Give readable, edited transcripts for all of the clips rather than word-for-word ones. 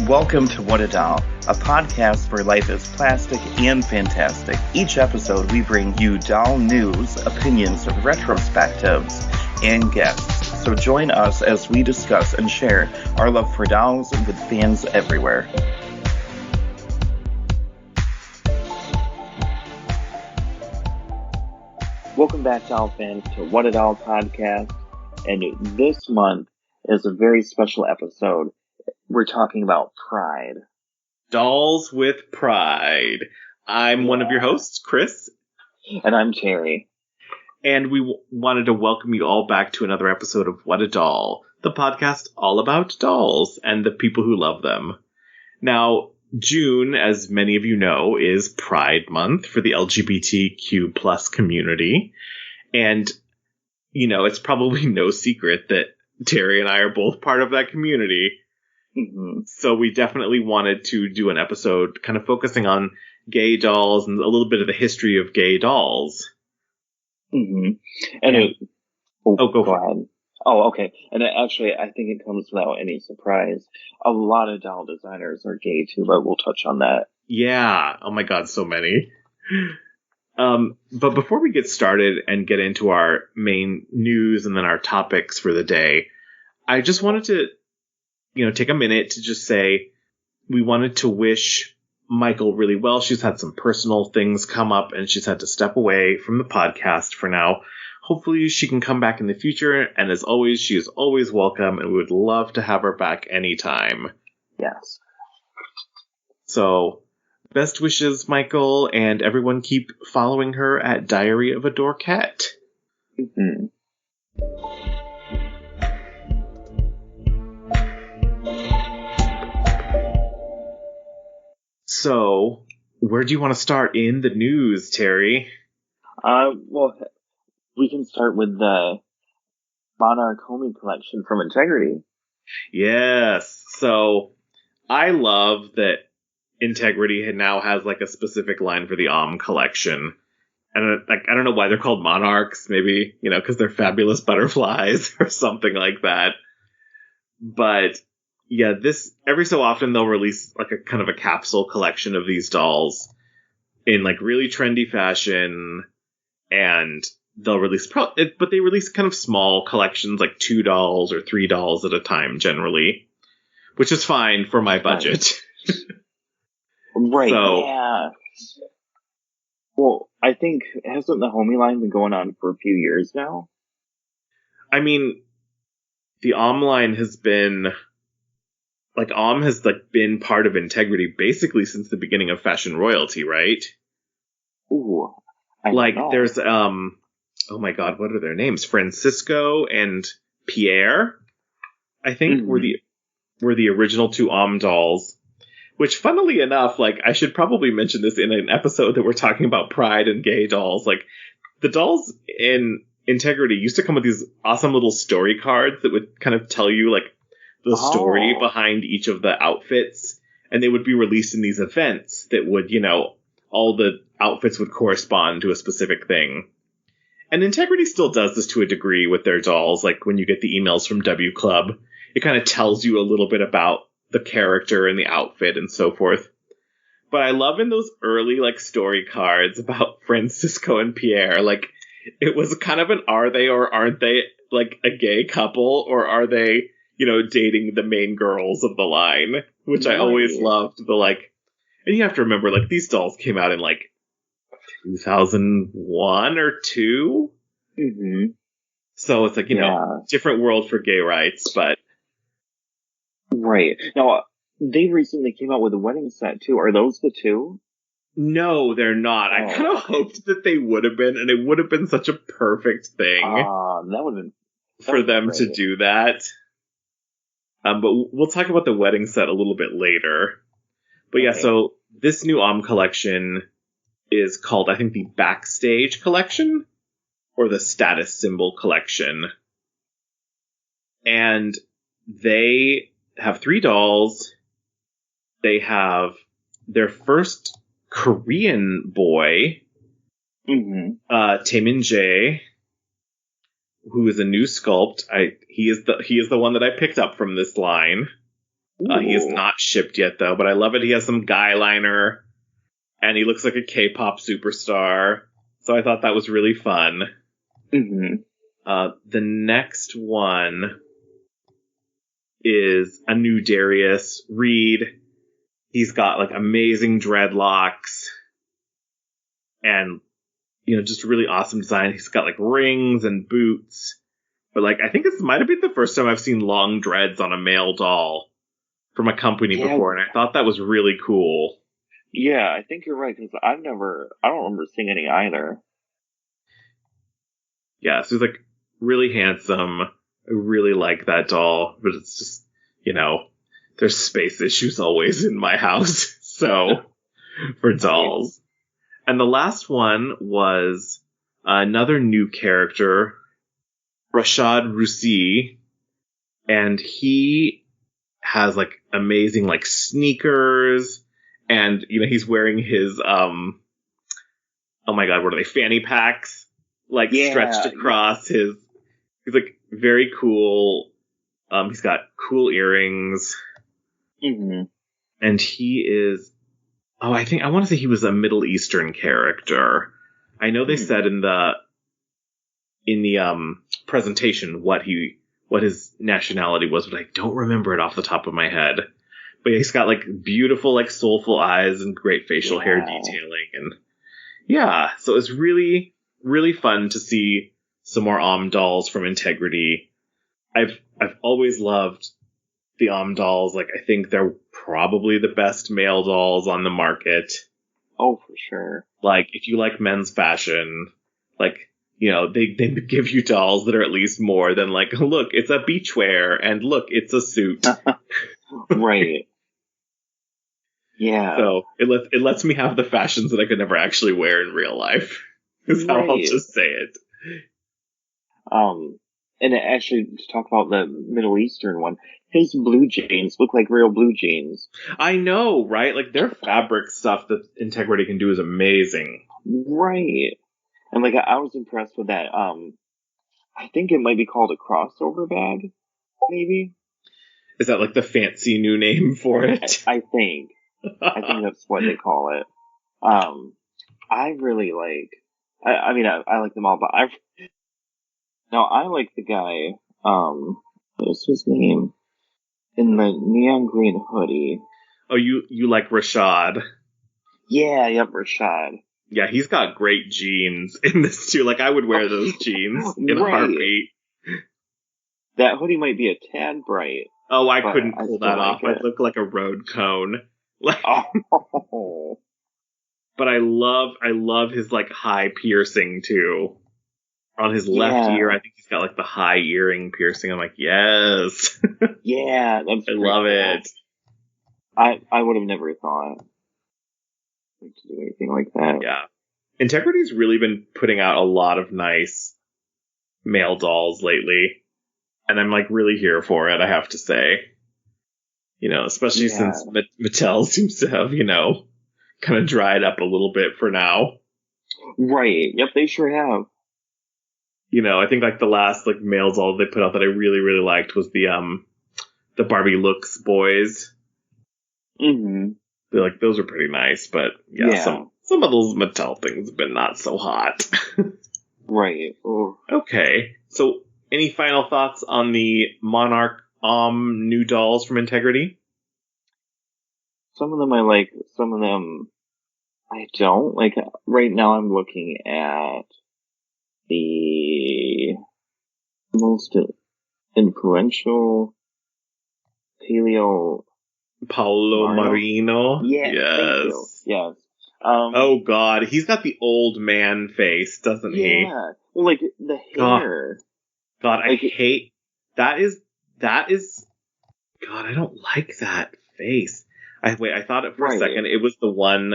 Welcome to What a Doll, a podcast where life is plastic and fantastic. Each episode, we bring you doll news, opinions, retrospectives, and guests. So join us as we discuss and share our love for dolls with fans everywhere. Welcome back, doll fans, to What a Doll podcast. And this month is a very special episode. We're talking about Pride. Dolls with Pride. I'm one of your hosts, Chris. And I'm Terry. And we wanted to welcome you all back to another episode of What a Doll, the podcast all about dolls and the people who love them. Now, June, as many of you know, is Pride Month for the LGBTQ plus community. And, you know, it's probably no secret that Terry and I are both part of that community. Mm-hmm. So we definitely wanted to do an episode kind of focusing on gay dolls and a little bit of the history of gay dolls. Mm-hmm. And go ahead. Oh, okay. And actually, I think it comes without any surprise. A lot of doll designers are gay too, but we'll touch on that. Yeah. Oh my God, so many. But before we get started and get into our main news and then our topics for the day, I just wanted to take a minute to just say we wanted to wish Michael really well. She's had some personal things come up and she's had to step away from the podcast for now. Hopefully she can come back in the future. And as always, she is always welcome and we would love to have her back anytime. Yes. So best wishes, Michael, and everyone keep following her at Diary of a Dorkette. Mm-hmm. So, where do you want to start in the news, Terry? Well, we can start with the Monarch Homie collection from Integrity. Yes. So, I love that Integrity now has like a specific line for the collection. And I don't know why they're called monarchs. Maybe, because they're fabulous butterflies or something like that. But yeah, every so often they'll release like a kind of a capsule collection of these dolls in like really trendy fashion, and they'll release but they release kind of small collections, like 2 dolls or 3 dolls at a time generally, which is fine for my budget. Right. So, yeah. Well, I think hasn't the Homie line been going on for a few years now? I mean, the line has been has been part of Integrity basically since the beginning of Fashion Royalty, right? Ooh. There's oh my God, what are their names? Francisco and Pierre, I think, were the original 2 dolls. Which, funnily enough, I should probably mention this in an episode that we're talking about Pride and gay dolls. The dolls in Integrity used to come with these awesome little story cards that would kind of tell you, the story behind each of the outfits. And they would be released in these events that would, all the outfits would correspond to a specific thing. And Integrity still does this to a degree with their dolls. Like, when you get the emails from W Club, it kind of tells you a little bit about the character and the outfit and so forth. But I love in those early story cards about Francisco and Pierre, it was kind of an are they or aren't they a gay couple, or are they, dating the main girls of the line, which I always loved. And you have to remember, these dolls came out in 2001 or 2. Mm-hmm. So it's different world for gay rights, but right. Now, they recently came out with a wedding set, too. Are those the 2? No, they're not. I kind of hoped that they would have been, and it would have been such a perfect thing that would have been for them to do that. But we'll talk about the wedding set a little bit later. But yeah, so this new collection is called, I think, the Backstage Collection, or the Status Symbol Collection. And they have 3 dolls. They have their first Korean boy, Taemin Jae, who is a new sculpt. He is the one that I picked up from this line. He is Ooh. not shipped yet, though, but I love it. He has some guy liner, and he looks like a K-pop superstar. So I thought that was really fun. Mm-hmm. The next one is a new Darius Reed. He's got like amazing dreadlocks and, just really awesome design. He's got like rings and boots. But like, I think this might have been the first time I've seen long dreads on a male doll from a company before. And I thought that was really cool. Yeah, I think you're right, because I don't remember seeing any either. Yeah, so he's like really handsome. I really like that doll, but it's just, there's space issues always in my house. So for dolls. And the last one was another new character, Rashad Russi. And he has like amazing like sneakers, and he's wearing his oh my god, what are they? Fanny packs, like stretched across his. He's like very cool. He's got cool earrings. Mm-hmm. And he is. Oh, I want to say he was a Middle Eastern character. I know they said in the presentation what his nationality was, but I don't remember it off the top of my head. But he's got like beautiful, like soulful eyes and great facial hair detailing, and so it's really, really fun to see some more dolls from Integrity. I've always loved the dolls. Like, I think they're probably the best male dolls on the market. Oh, for sure. Like, if you like men's fashion, like, they give you dolls that are at least more than like, look, it's a beachwear, and look, it's a suit. Right. Yeah. So it lets me have the fashions that I could never actually wear in real life. Is how I'll just say it. And actually, to talk about the Middle Eastern one, his blue jeans look like real blue jeans. I know, right? Like, their fabric stuff that Integrity can do is amazing. Right. And like, I was impressed with that. I think it might be called a crossover bag, maybe. Is that like the fancy new name for it? I think that's what they call it. I really like. I mean, I like them all, but I like the guy. What's his name? In the neon green hoodie. Oh, you like Rashad? Yeah, yep, Rashad. Yeah, he's got great jeans in this too. Like, I would wear those jeans in a heartbeat. That hoodie might be a tad bright. Oh, I couldn't pull that off. I'd look like a road cone. Like, oh. But I love his like high piercing too. On his left ear, I think he's got like the high earring piercing. I'm like, yes. Yeah, that's I love it. I would have never thought to do anything like that. Yeah. Integrity's really been putting out a lot of nice male dolls lately. And I'm like really here for it, I have to say. Especially since Mattel seems to have, kind of dried up a little bit for now. Right. Yep, they sure have. I think like the last like male doll they put out that I really, really liked was the Barbie Looks boys. Mm-hmm. They're like, those are pretty nice, but some of those Mattel things have been not so hot. Right. Ooh. Okay. So any final thoughts on the Monarch new dolls from Integrity? Some of them I like, some of them I don't. Like, right now I'm looking at the most influential Paolo Marino. Yeah. Yes. Yes. Oh God, he's got the old man face, doesn't he? Yeah. Well, like the hair. God, I hate that. Is God? I don't like that face. I thought it for a second. It was the one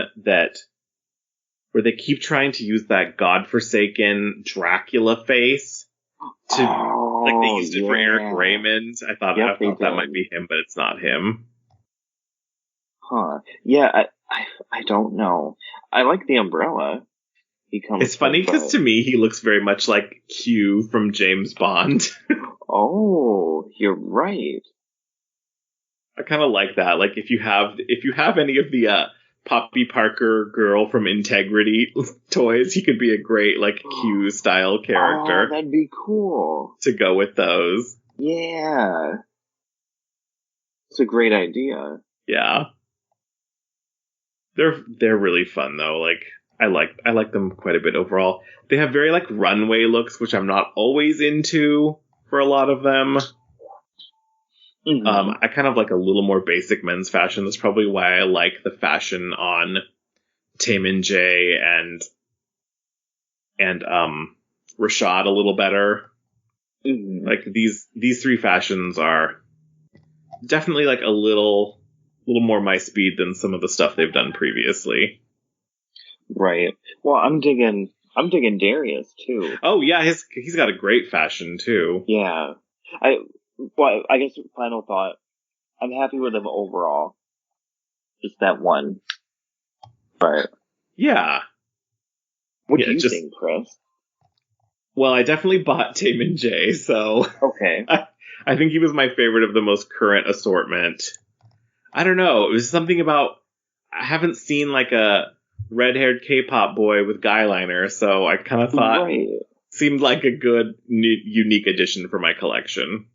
where they keep trying to use that godforsaken Dracula face to like they used it for Eric Raymond. I thought that might be him, but it's not him. Huh. Yeah, I don't know. I like the umbrella. It's funny because to me he looks very much like Q from James Bond. Oh, you're right. I kind of like that. Like if you have any of the Poppy Parker girl from Integrity toys, he could be a great like Q style character. Oh, that'd be cool. To go with those. Yeah. It's a great idea. Yeah. They're really fun though. Like I like them quite a bit overall. They have very like runway looks, which I'm not always into for a lot of them. Mm-hmm. I kind of like a little more basic men's fashion. That's probably why I like the fashion on Taemin J and Rashad a little better. Mm-hmm. Like these three fashions are definitely like a little more my speed than some of the stuff they've done previously. Right. Well, I'm digging Darius too. Oh yeah, he's got a great fashion too. Yeah. I guess final thought. I'm happy with him overall. Just that one. But yeah. What do you think, Chris? Well, I definitely bought Taemin J, so okay. I think he was my favorite of the most current assortment. I don't know. It was something about I haven't seen like a red-haired K-pop boy with guy liner, so I kind of thought seemed like a good, unique addition for my collection.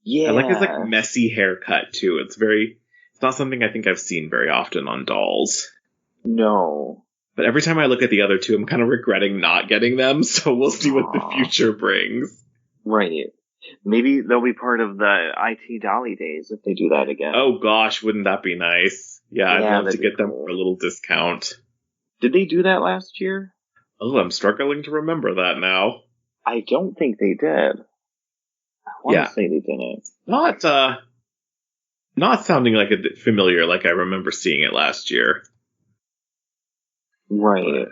Yeah. I like his like messy haircut too. It's not something I think I've seen very often on dolls. No. But every time I look at the other two, I'm kind of regretting not getting them, so we'll see what the future brings. Right. Maybe they'll be part of the IT Dolly days if they do that again. Oh gosh, wouldn't that be nice? Yeah, I'd love to get them for a little discount. Did they do that last year? Oh, I'm struggling to remember that now. I don't think they did. I want to say they didn't. Not sounding like familiar like I remember seeing it last year. Right.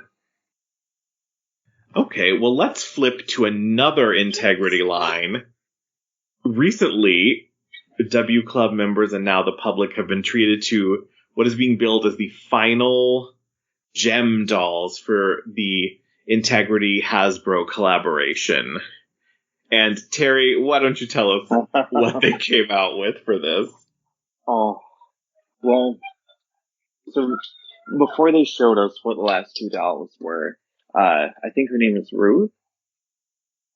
Okay, well let's flip to another Integrity line. Recently, W Club members and now the public have been treated to what is being billed as the final gem dolls for the Integrity Hasbro collaboration. And Terry, why don't you tell us what they came out with for this? Oh, well, so before they showed us what the last two dolls were, I think her name is Ruth,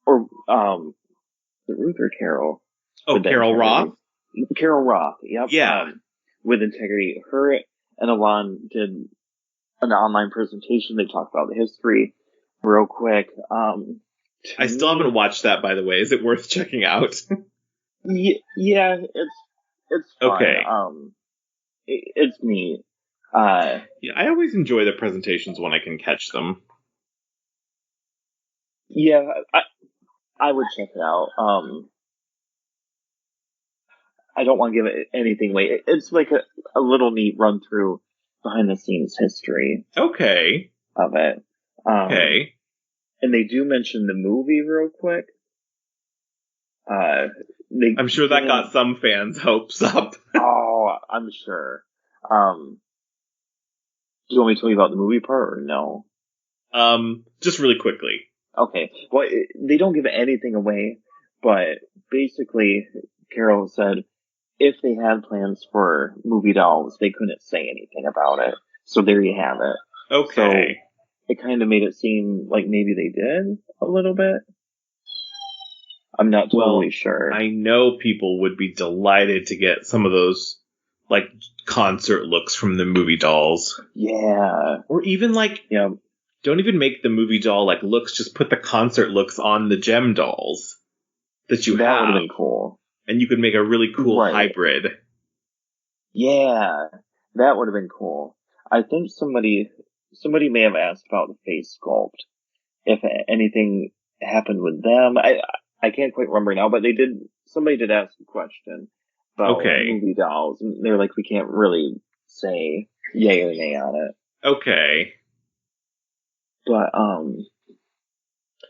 or Ruth or Carol? Oh, Carol Roth. Carol Roth. Yep. Yeah. With Integrity, her and Alon did an online presentation. They talked about the history real quick. I still haven't watched that, by the way. Is it worth checking out? Yeah, it's fun. Okay. It's neat. Yeah, I always enjoy the presentations when I can catch them. Yeah, I would check it out. I don't want to give it anything away. It's like a little neat run through behind the scenes history. Okay. Of it. Okay. And they do mention the movie real quick. I'm sure that got some fans' hopes up. Oh, I'm sure. Do you want me to tell you about the movie part or no? Just really quickly. Okay. Well, they don't give anything away, but basically, Carol said if they had plans for movie dolls, they couldn't say anything about it. So there you have it. Okay. So it kind of made it seem like maybe they did a little bit. I'm not totally sure. I know people would be delighted to get some of those, like, concert looks from the movie dolls. Yeah. Or even, like, don't even make the movie doll, like, looks. Just put the concert looks on the gem dolls that you have. That would have been cool. And you could make a really cool hybrid. Yeah. That would have been cool. I think somebody may have asked about the face sculpt. If anything happened with them. I can't quite remember now, but somebody did ask a question about movie dolls. And they're like, we can't really say yay or nay on it. Okay. But,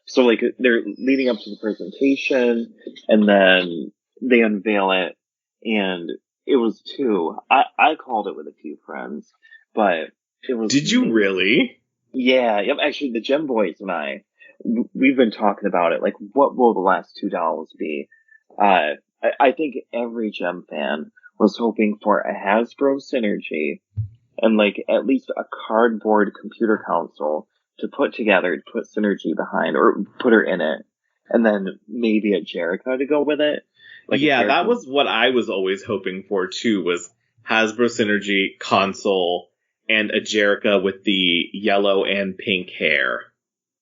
so like they're leading up to the presentation and then they unveil it and it was two. I called it with a few friends, but it was. Did you really? Yeah. Yep. Actually, the Gem Boys and we've been talking about it. Like, what will the last two dolls be? I think every Gem fan was hoping for a Hasbro Synergy and like at least a cardboard computer console to put together to put Synergy behind or put her in it. And then maybe a Jerrica to go with it. Like yeah, that was what I was always hoping for too, was Hasbro Synergy console and a Jerrica with the yellow and pink hair.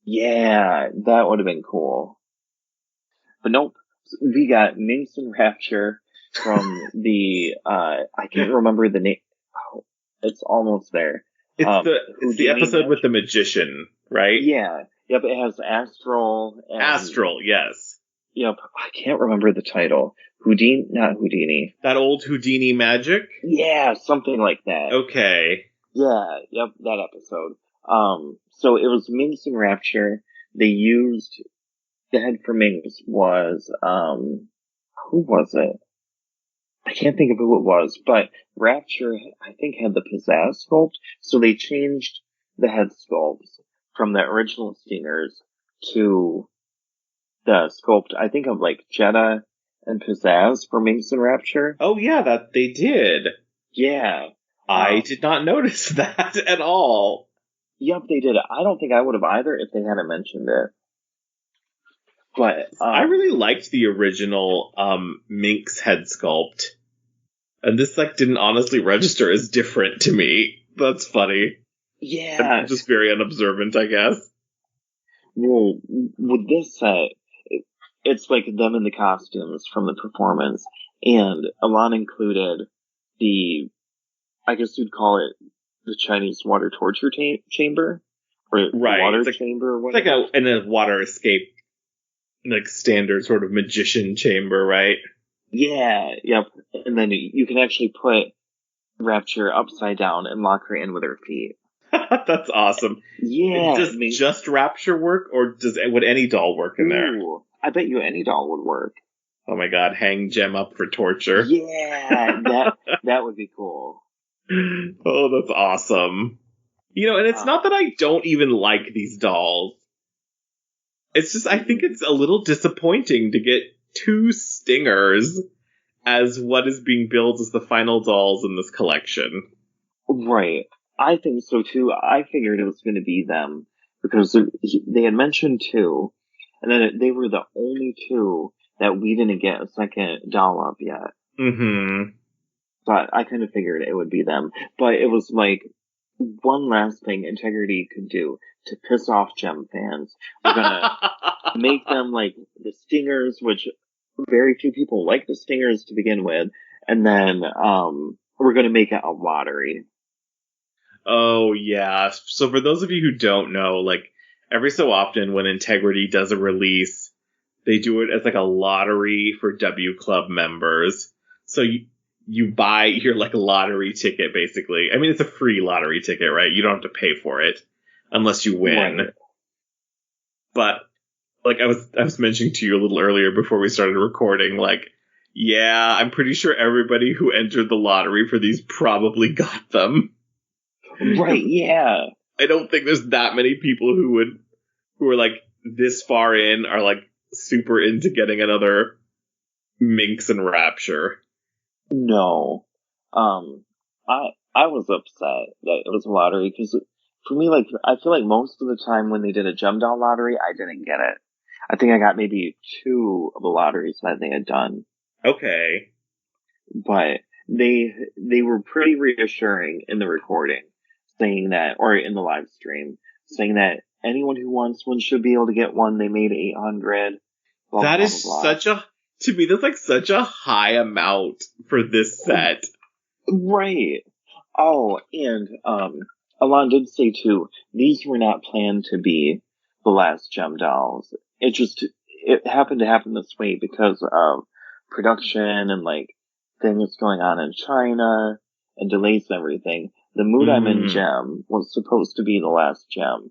Yeah, that would have been cool. But nope, we got Minx and Rapture from the, I can't remember the name. Oh, it's almost there. It's the episode with the magician, right? Yeah. Yep, it has Astral. Astral, yes. Yep, I can't remember the title. Not Houdini. That old Houdini magic? Yeah, something like that. Okay. Yeah, yep, that episode. So it was Minx and Rapture. They used, the head for Minx was, who was it? I can't think of who it was, but Rapture, I think, had the pizzazz sculpt, so they changed the head sculpts from the original Stingers to the sculpt, I think, of like Jetta and Pizzazz for Minx and Rapture. Oh yeah, that they did. Yeah. I did not notice that at all. Yep, they did. I don't think I would have either if they hadn't mentioned it. But I really liked the original Minx head sculpt. And this like didn't honestly register as different to me. That's funny. Yeah. I'm just very unobservant, I guess. Well, with this set, it's like them in the costumes from the performance. And Alon included I guess you'd call it the Chinese water torture chamber? Or right. water chamber or whatever. It's like a water escape, like standard sort of magician chamber, right? Yeah, yep. And then you can actually put Rapture upside down and lock her in with her feet. That's awesome. Yeah. Does just Rapture work, or would any doll work in there? I bet you any doll would work. Oh my god, hang Jem up for torture. Yeah, that would be cool. Oh, that's awesome. You know, and it's not that I don't even like these dolls. It's just, I think it's a little disappointing to get 2 Stingers as what is being billed as the final dolls in this collection. Right. I think so too. I figured it was going to be them because they had mentioned 2, and then they were the only 2 that we didn't get a second doll up yet. Mm-hmm. But I kind of figured it would be them. But it was like one last thing Integrity could do to piss off Jem fans. We're gonna make them like the Stingers, which very few people like the Stingers to begin with, and then we're gonna make it a lottery. Oh yeah. So for those of you who don't know, like every so often when Integrity does a release, they do it as like a lottery for W Club members. So you buy your like lottery ticket basically. I mean, it's a free lottery ticket, right? You don't have to pay for it unless you win. Right. But like I was mentioning to you a little earlier before we started recording, like, yeah, I'm pretty sure everybody who entered the lottery for these probably got them. Right, yeah. I don't think there's that many people who are like this far in are like super into getting another Minx and Rapture. No. I was upset that it was a lottery because for me, like, I feel like most of the time when they did a Jem doll lottery, I didn't get it. I think I got maybe 2 of the lotteries that they had done. Okay. But they were pretty reassuring in the recording, saying that, or in the live stream, saying that anyone who wants one should be able to get one. They made 800. Blah, that blah, is blah, blah. To me, that's like such a high amount for this set. Right. Oh, and Alon did say too, these were not planned to be the last Jem dolls. It happened to happen this way because of production and like things going on in China and delays and everything. The Mood I'm in Jem was supposed to be the last Jem.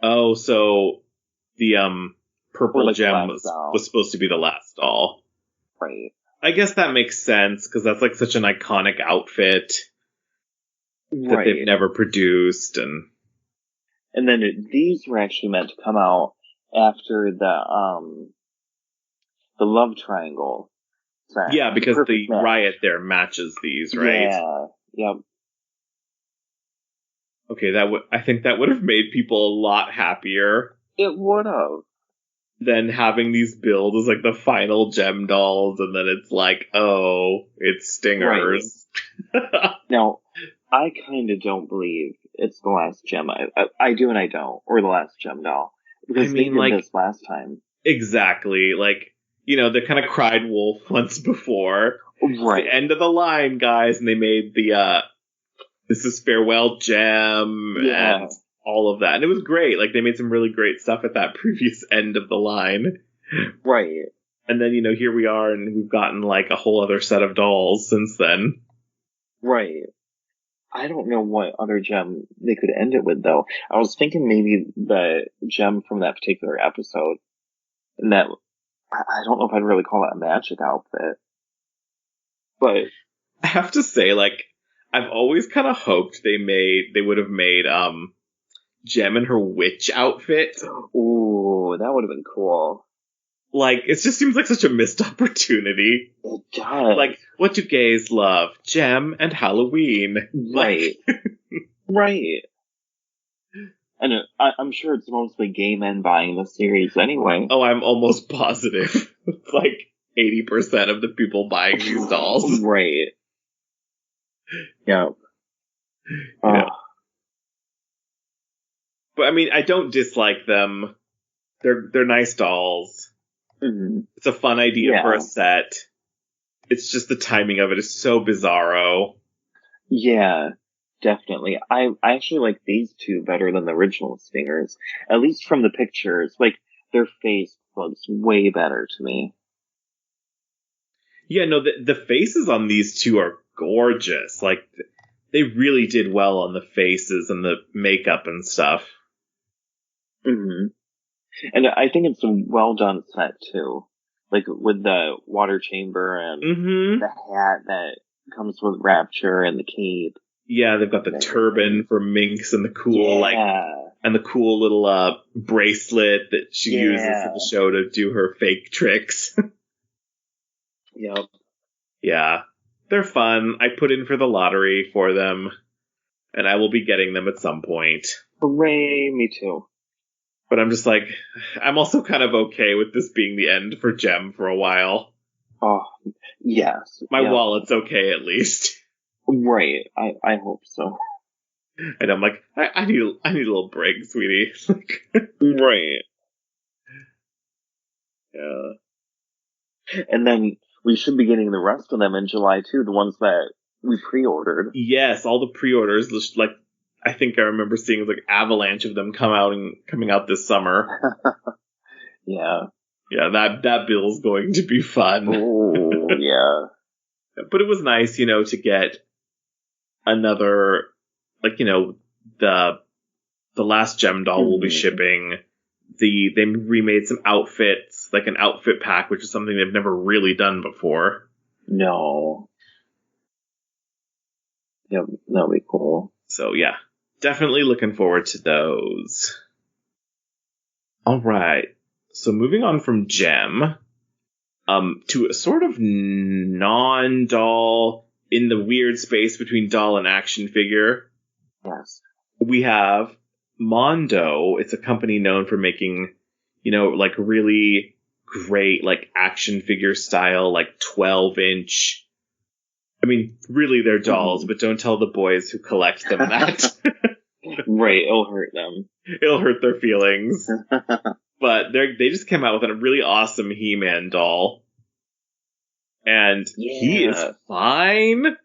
Oh, so the purple like Jem was supposed to be the last doll. Right. I guess that makes sense because that's like such an iconic outfit that they've never produced, and then these were actually meant to come out after the love triangle. set. Yeah, because the perfect match. riot there matches these, right? Yeah. Yep. Okay, I think that would have made people a lot happier It would have. than having these build as like the final gem dolls, and then it's like, oh, it's stingers. Now, I kind of don't believe it's the last gem. I do and I don't, or the last gem doll, because they did this last time. Exactly, like, you know, they kind of cried wolf once before. Right. It's the end of the line, guys, and they made the this is farewell gem and all of that, and it was great. Like, they made some really great stuff at that previous end of the line. Right. And then, you know, here we are, and we've gotten like a whole other set of dolls since then. Right. I don't know what other gem they could end it with, though. I was thinking maybe the gem from that particular episode, and that, I don't know if I'd really call it a magic outfit. But I have to say, like, I've always kind of hoped they would have made Gem in her witch outfit. Ooh, that would have been cool. Like, it just seems like such a missed opportunity. It does. Like, what do gays love? Gem and Halloween. Right. Right. And I'm sure it's mostly gay men buying the series anyway. Oh, I'm almost positive. It's like 80% of the people buying these dolls. Right. Yeah. Yeah. But I mean, I don't dislike them. They're nice dolls. Mm-hmm. It's a fun idea for a set. It's just the timing of it is so bizarro. Yeah, definitely. I actually like these two better than the original Stingers. At least from the pictures. Like, their face looks way better to me. Yeah, no, the faces on these two are gorgeous. Like, they really did well on the faces and the makeup and stuff. Mm-hmm. And I think it's a well done set too. Like with the water chamber and the hat that comes with Rapture and the cape. Yeah, they've got the turban for Minx and the cool and the cool little bracelet that she uses for the show to do her fake tricks. Yep. Yeah. They're fun. I put in for the lottery for them, and I will be getting them at some point. Hooray, me too. But I'm just like, I'm also kind of okay with this being the end for Gem for a while. Oh, yes. My wallet's okay, at least. Right. I hope so. And I'm like, I need a little break, sweetie. Right. Yeah. And then we should be getting the rest of them in July, too. The ones that we pre-ordered. Yes, all the pre-orders. Like, I think I remember seeing like avalanche of them coming out this summer. Yeah. Yeah, that bill's going to be fun. Oh, yeah. But it was nice, you know, to get another, like, you know, the last Gem doll will be shipping. They remade some outfits, like an outfit pack, which is something they've never really done before. No. Yep, that'll be cool. So yeah, definitely looking forward to those. All right. So moving on from Gem, to a sort of non-doll in the weird space between doll and action figure. Yes. We have Mondo. It's a company known for making, you know, like really great, like action figure style, like 12-inch. I mean, really they're dolls, but don't tell the boys who collect them that. Right, it'll hurt them. It'll hurt their feelings. But they just came out with a really awesome He-Man doll. And he is fine.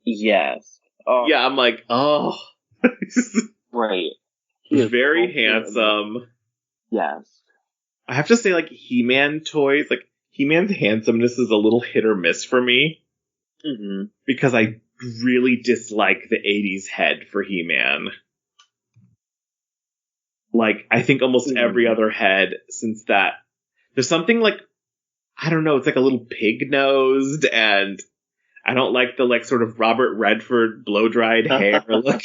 Yes. Oh. Yeah, I'm like, oh. Right. He's very handsome. Yes. I have to say, like, He-Man toys, like, He-Man's handsomeness is a little hit or miss for me. Mm-hmm. Because I really dislike the 80s head for He-Man. Like, I think almost every other head since that. There's something like, I don't know, it's like a little pig-nosed, and I don't like the, like, sort of Robert Redford blow-dried hair look.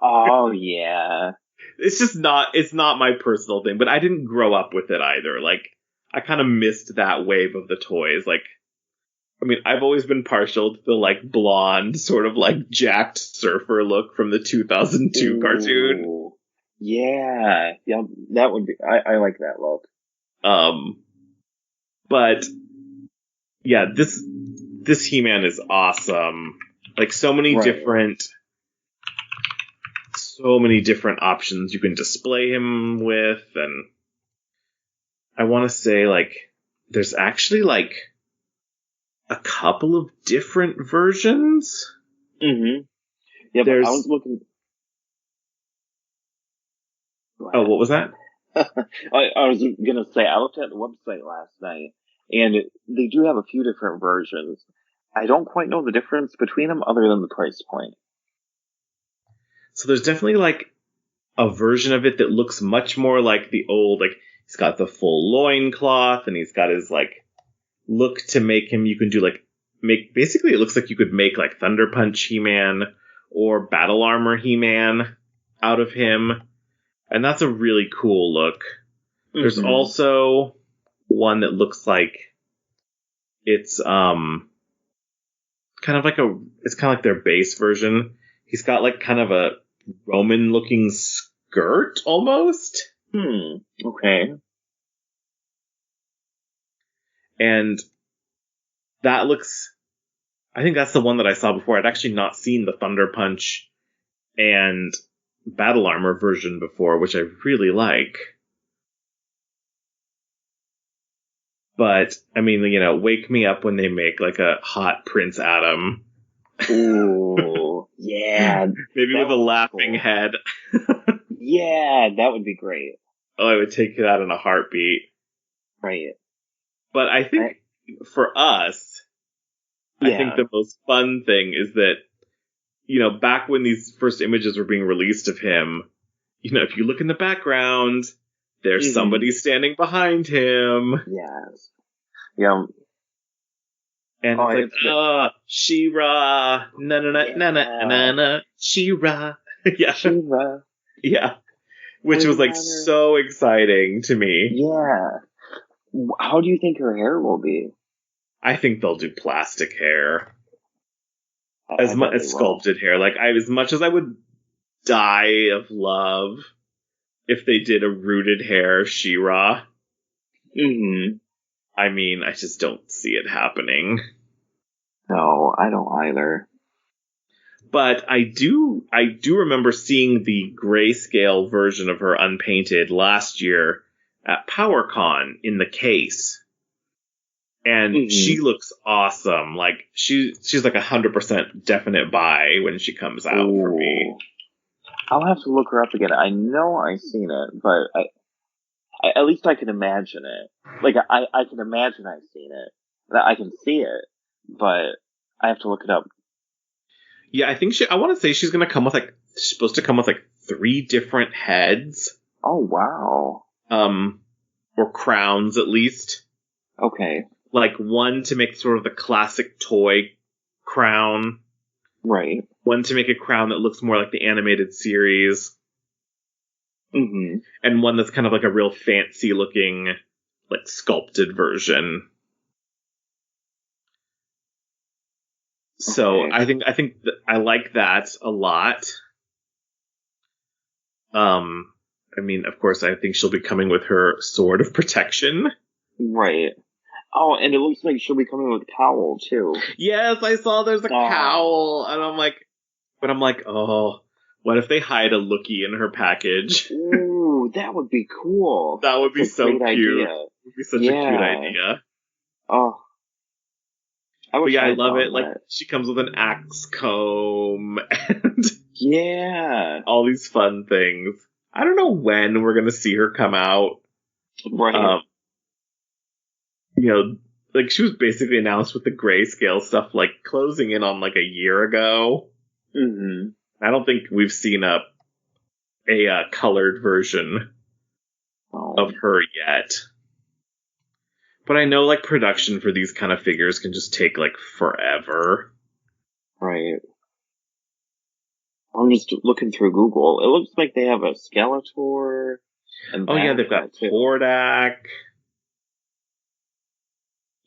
Oh, yeah. It's just it's not my personal thing, but I didn't grow up with it either. Like, I kind of missed that wave of the toys. Like, I mean, I've always been partial to the, like, blonde, sort of, like, jacked surfer look from the 2002 cartoon. Ooh. Yeah. Yeah, that would be... I like that look. But, yeah, this He-Man is awesome. Like, so many different options you can display him with, and I want to say, like, there's actually, like, a couple of different versions. Mm-hmm. Yeah, but I was looking... Oh, what was that? I was gonna say, I looked at the website last night, and they do have a few different versions. I don't quite know the difference between them other than the price point. So there's definitely, like, a version of it that looks much more like the old, like, he's got the full loincloth, and he's got his, like, look to make him, you can do, like, basically it looks like you could make, like, Thunder Punch He-Man or Battle Armor He-Man out of him. And that's a really cool look. Mm-hmm. There's also one that looks like it's kind of like their base version. He's got, like, kind of a Roman looking skirt almost. Okay. And that looks, I think that's the one that I saw before. I'd actually not seen the Thunder Punch and Battle Armor version before, which I really like. But, I mean, you know, wake me up when they make, like, a hot Prince Adam. Ooh, yeah. Maybe with a laughing head. Yeah, that would be great. Oh, I would take that in a heartbeat. Right. But I think for us, I think the most fun thing is that, you know, back when these first images were being released of him, you know, if you look in the background, there's somebody standing behind him. Yes. Yeah. And it's like, She-Ra, na-na-na-na-na-na-na, She-Ra. Yeah. She-Ra. Yeah. Which was, like, so exciting to me. Yeah. How do you think her hair will be? I think they'll do plastic hair. As sculpted hair. Like, as much as I would die of love if they did a rooted hair She-Ra. Mm-hmm. I mean, I just don't see it happening. No, I don't either. But I do remember seeing the grayscale version of her unpainted last year at PowerCon in the case. And she looks awesome. Like, she's like 100% definite buy when she comes out for me. I'll have to look her up again. I know I've seen it, but at least I can imagine it. Like, I can imagine I've seen it. I can see it, but I have to look it up. Yeah, I think I want to say she's going to come with, like, supposed to come with, like, 3 different heads. Oh, wow. Or crowns, at least. Okay. Like, one to make sort of the classic toy crown. Right. One to make a crown that looks more like the animated series. Mm-hmm. And one that's kind of like a real fancy looking, like, sculpted version. So I think I like that a lot. I mean, of course, I think she'll be coming with her sword of protection. Right. Oh, and it looks like she'll be coming with a cowl too. Yes, I saw there's a cowl, and I'm like, oh, what if they hide a lookie in her package? Ooh, that would be cool. That would be so cute. Idea. It would be such a cute idea. Oh. I love it. Like, she comes with an axe comb and all these fun things. I don't know when we're gonna see her come out. Right. You know, like, she was basically announced with the grayscale stuff, like, closing in on, like, a year ago. Mm-hmm. I don't think we've seen a colored version of her yet. But I know, like, production for these kind of figures can just take, like, forever. Right. I'm just looking through Google. It looks like they have a Skeletor. And they've got Hordak.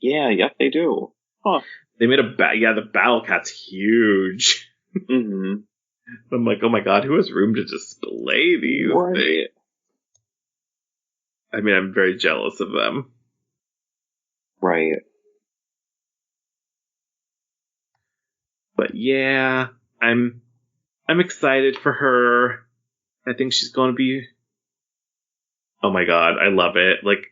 Yeah, yep, they do. Huh. They made the Battle Cat's huge. Mm-hmm. I'm like, oh my god, who has room to display these things? I mean, I'm very jealous of them. Right. But yeah, I'm excited for her. I think she's going to be... Oh my god, I love it. Like,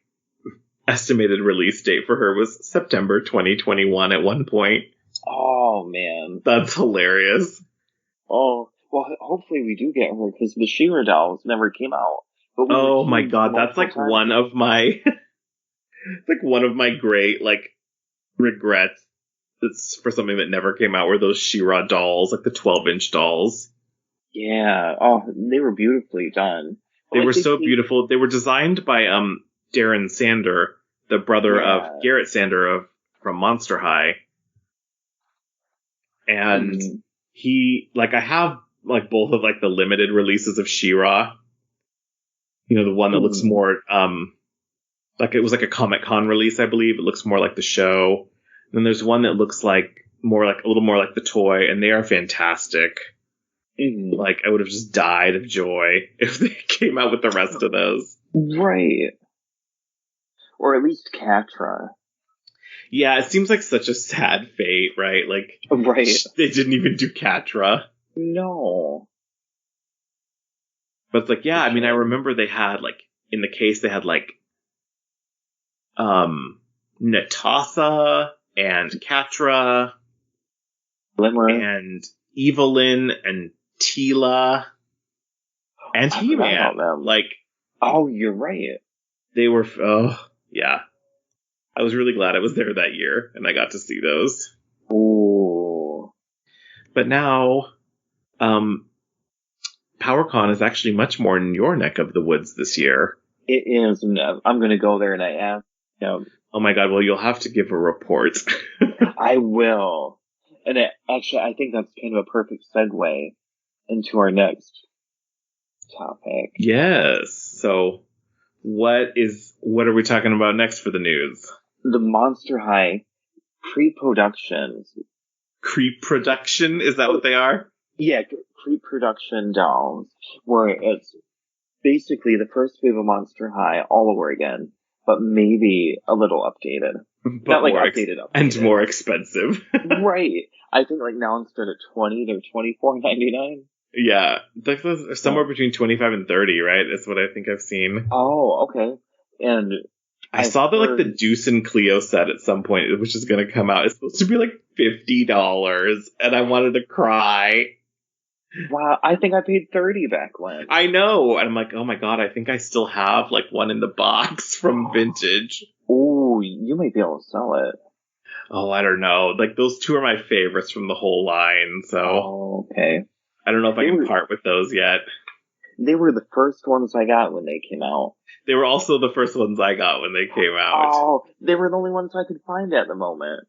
estimated release date for her was September 2021 at one point. Oh, man. That's hilarious. Oh, well, hopefully we do get her, because the She-Ra dolls never came out. But Oh my god, that's like times. one of my... like one of my great, like, regrets. It's for something that never came out, were those She-Ra dolls, like the 12-inch dolls. Yeah. Oh, they were beautifully done. They were so beautiful. They were designed by Darren Sander, the brother of Garrett Sander from Monster High. And he, like, I have, like, both of, like, the limited releases of She-Ra. You know, the one that looks more, like, it was like a Comic-Con release, I believe. It looks more like the show. And then there's one that looks like a little more like the toy, and they are fantastic. Mm-hmm. Like, I would have just died of joy if they came out with the rest of those. Right. Or at least Catra. Yeah, it seems like such a sad fate, right? Like, right. They didn't even do Catra. No. But it's like, yeah, I mean, I remember they had, like, in the case, they had, like, Natasha and Catra. Glimmer. And Evelyn and Teela. And He-Man. Like, oh, you're right. They were, yeah. I was really glad I was there that year, and I got to see those. Ooh. But now, PowerCon is actually much more in your neck of the woods this year. It is. I'm going to go there, and I am. Oh my god, well, you'll have to give a report. I will. And actually, I think that's kind of a perfect segue into our next topic. Yes. So, what are we talking about next for the news? The Monster High pre-productions. Pre-production? Is that what they are? Yeah, pre-production dolls, where it's basically the first wave of Monster High all over again, but maybe a little updated. But not like updated. And more expensive. Right. I think like now instead of $20, they're $24.99. Yeah, somewhere between 25 and 30, right? That's what I think I've seen. Oh, okay. And I saw the Deuce and Cleo set at some point, which is going to come out. It's supposed to be like $50, and I wanted to cry. Wow, I think I paid $30 back when. I know, and I'm like, oh my god, I think I still have like one in the box from Vintage. Ooh, you might be able to sell it. Oh, I don't know. Like, those two are my favorites from the whole line, so... Oh, okay. I don't know if I can part with those yet. They were the first ones I got when they came out. They were also the first ones I got when they came out. Oh, they were the only ones I could find at the moment.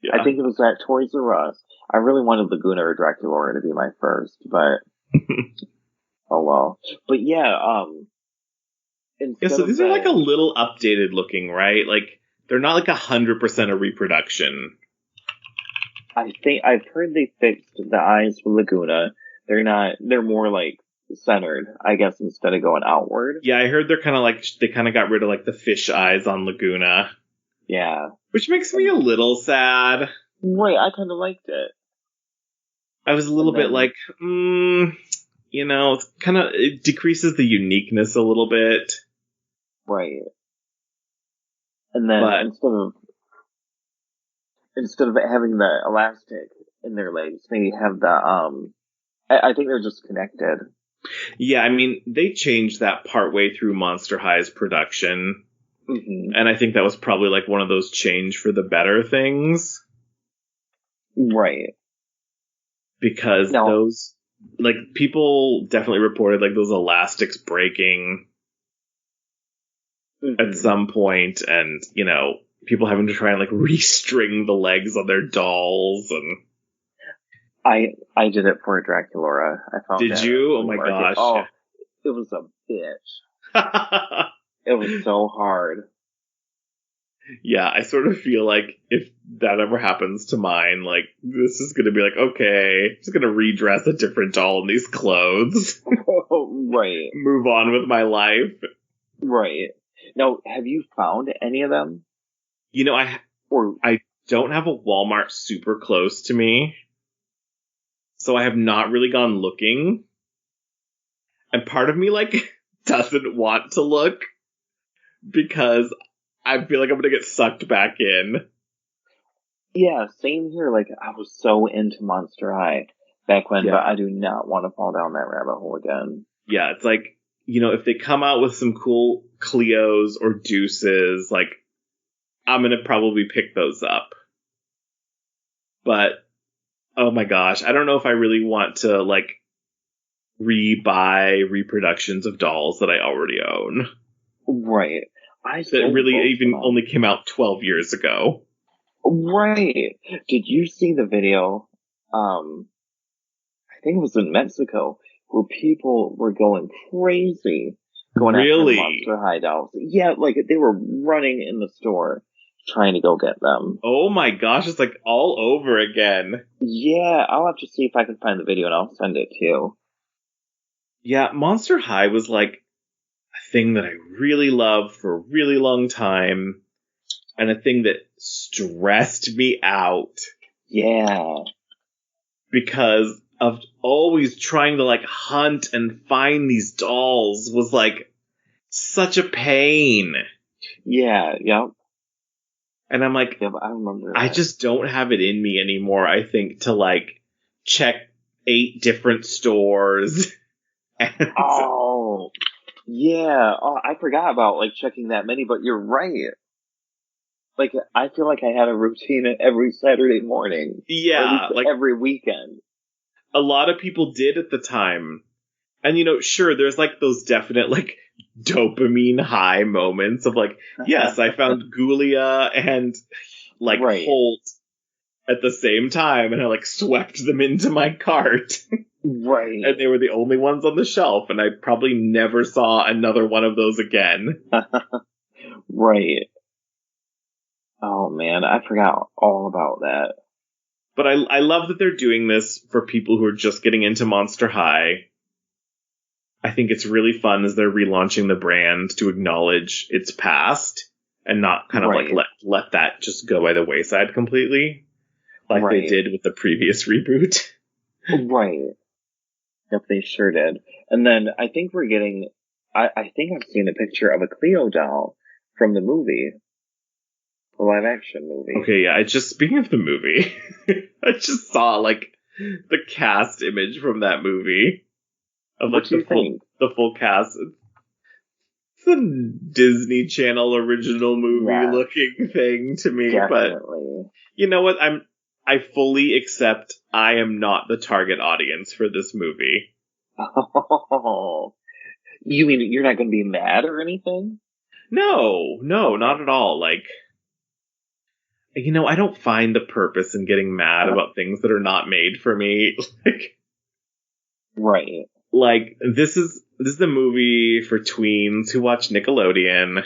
Yeah. I think it was at Toys R Us. I really wanted Laguna or Draculaura to be my first, but... oh well. But yeah, so these are like a little updated looking, right? Like, they're not like 100% a reproduction. I think I've heard they fixed the eyes for Laguna. They're more like centered, I guess, instead of going outward. Yeah, I heard they're kind of like, they kind of got rid of like the fish eyes on Laguna. Yeah. Which makes me a little sad. Wait, I kind of liked it. I was a little bit like, you know, it decreases the uniqueness a little bit. Right. And then instead of having the elastic in their legs, maybe have the I think they're just connected. Yeah, I mean, they changed that partway through Monster High's production. Mm-hmm. And I think that was probably like one of those change for the better things. Right. Because those, like, people definitely reported like those elastics breaking at some point, and, you know, people having to try and like restring the legs on their dolls. And I did it for a Draculaura. I found. Did you? Oh my gosh! Oh, it was a bitch. It was so hard. Yeah, I sort of feel like if that ever happens to mine, like, this is gonna be like, okay, I'm just gonna redress a different doll in these clothes. Right. Move on with my life. Right. Now, have you found any of them? You know, Or I don't have a Walmart super close to me, so I have not really gone looking. And part of me, like, doesn't want to look because I feel like I'm gonna get sucked back in. yeah, same here. Like I was so into Monster High back when, but I do not want to fall down that rabbit hole again. Yeah, it's like, if they come out with some cool Cleos or Deuces, like, I'm gonna probably pick those up. But, oh my gosh, I don't know if I really want to, like, rebuy reproductions of dolls that I already own. Right. That really even only came out 12 years ago. Right. Did you see the video? I think it was in Mexico where people were going crazy going after Monster High dolls. Yeah, like they were running in the store trying to go get them. Oh my gosh, it's like all over again. Yeah, I'll have to see if I can find the video and I'll send it to you. Yeah, Monster High was like a thing that I really loved for a really long time, and a thing that stressed me out. Yeah. Because of always trying to like hunt and find these dolls was like such a pain. Yeah, yep. And I'm like, I remember that. I just don't have it in me anymore, I think, to like check 8 different stores. Oh, yeah. Oh, I forgot about like checking that many, but you're right. Like, I feel like I had a routine every Saturday morning. Yeah, like every weekend. A lot of people did at the time. And sure, there's like those definite like dopamine high moments of like, yes, I found Ghoulia and like Holt at the same time, and I like swept them into my cart. Right. And they were the only ones on the shelf, and I probably never saw another one of those again. Right. Oh man, I forgot all about that. But I love that they're doing this for people who are just getting into Monster High. I think it's really fun as they're relaunching the brand to acknowledge its past and not kind of like let that just go by the wayside completely, like they did with the previous reboot. Right. Yep, they sure did. And then I think we're getting, I think I've seen a picture of a Cleo doll from the movie. The live action movie. Okay, yeah, speaking of the movie, I just saw like the cast image from that movie. Of like the full cast. It's a Disney Channel original movie looking thing to me. Definitely. But you know what? I fully accept I am not the target audience for this movie. Oh. You mean you're not going to be mad or anything? No, not at all. Like, I don't find the purpose in getting mad about things that are not made for me. Right. Like, this is a movie for tweens who watch Nickelodeon.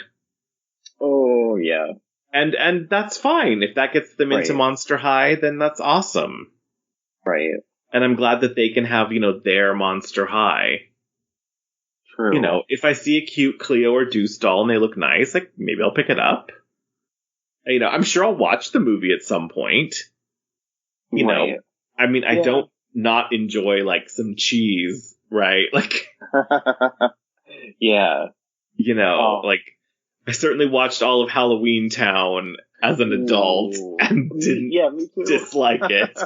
Oh, yeah. And that's fine. If that gets them into Monster High, then that's awesome. Right. And I'm glad that they can have, their Monster High. True. If I see a cute Cleo or Deuce doll and they look nice, like, maybe I'll pick it up. I'm sure I'll watch the movie at some point. I mean, I don't not enjoy, like, some cheese, right? Like, yeah. Like, I certainly watched all of Halloween Town as an adult and didn't dislike it.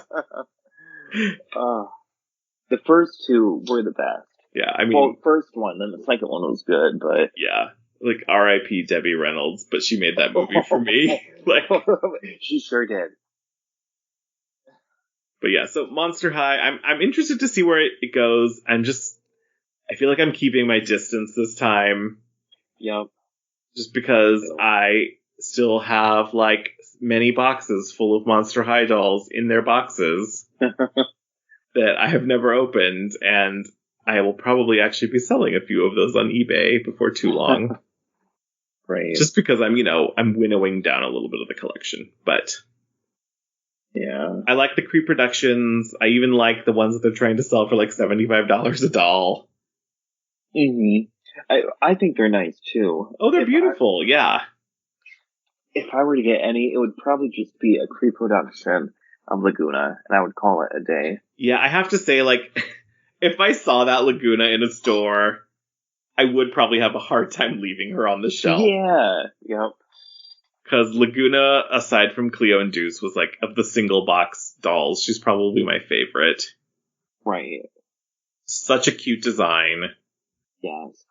The first 2 were the best. Yeah, I mean... first one, then the second one was good, but... Yeah, like, R.I.P. Debbie Reynolds, but she made that movie for me. Like, she sure did. But yeah, so Monster High, I'm interested to see where it goes. I feel like I'm keeping my distance this time. Yep. Just because I still have, like, many boxes full of Monster High dolls in their boxes that I have never opened, and I will probably actually be selling a few of those on eBay before too long. Right. Just because I'm winnowing down a little bit of the collection. But yeah. I like the Cree Productions. I even like the ones that they're trying to sell for like $75 a doll. I think they're nice too. Oh, they're beautiful. Yeah. If I were to get any, it would probably just be a Cree production of Laguna, and I would call it a day. Yeah, I have to say, like, if I saw that Laguna in a store, I would probably have a hard time leaving her on the shelf. Yeah. Yep. Because Laguna, aside from Cleo and Deuce, was like, of the single box dolls, she's probably my favorite. Right. Such a cute design. Yes.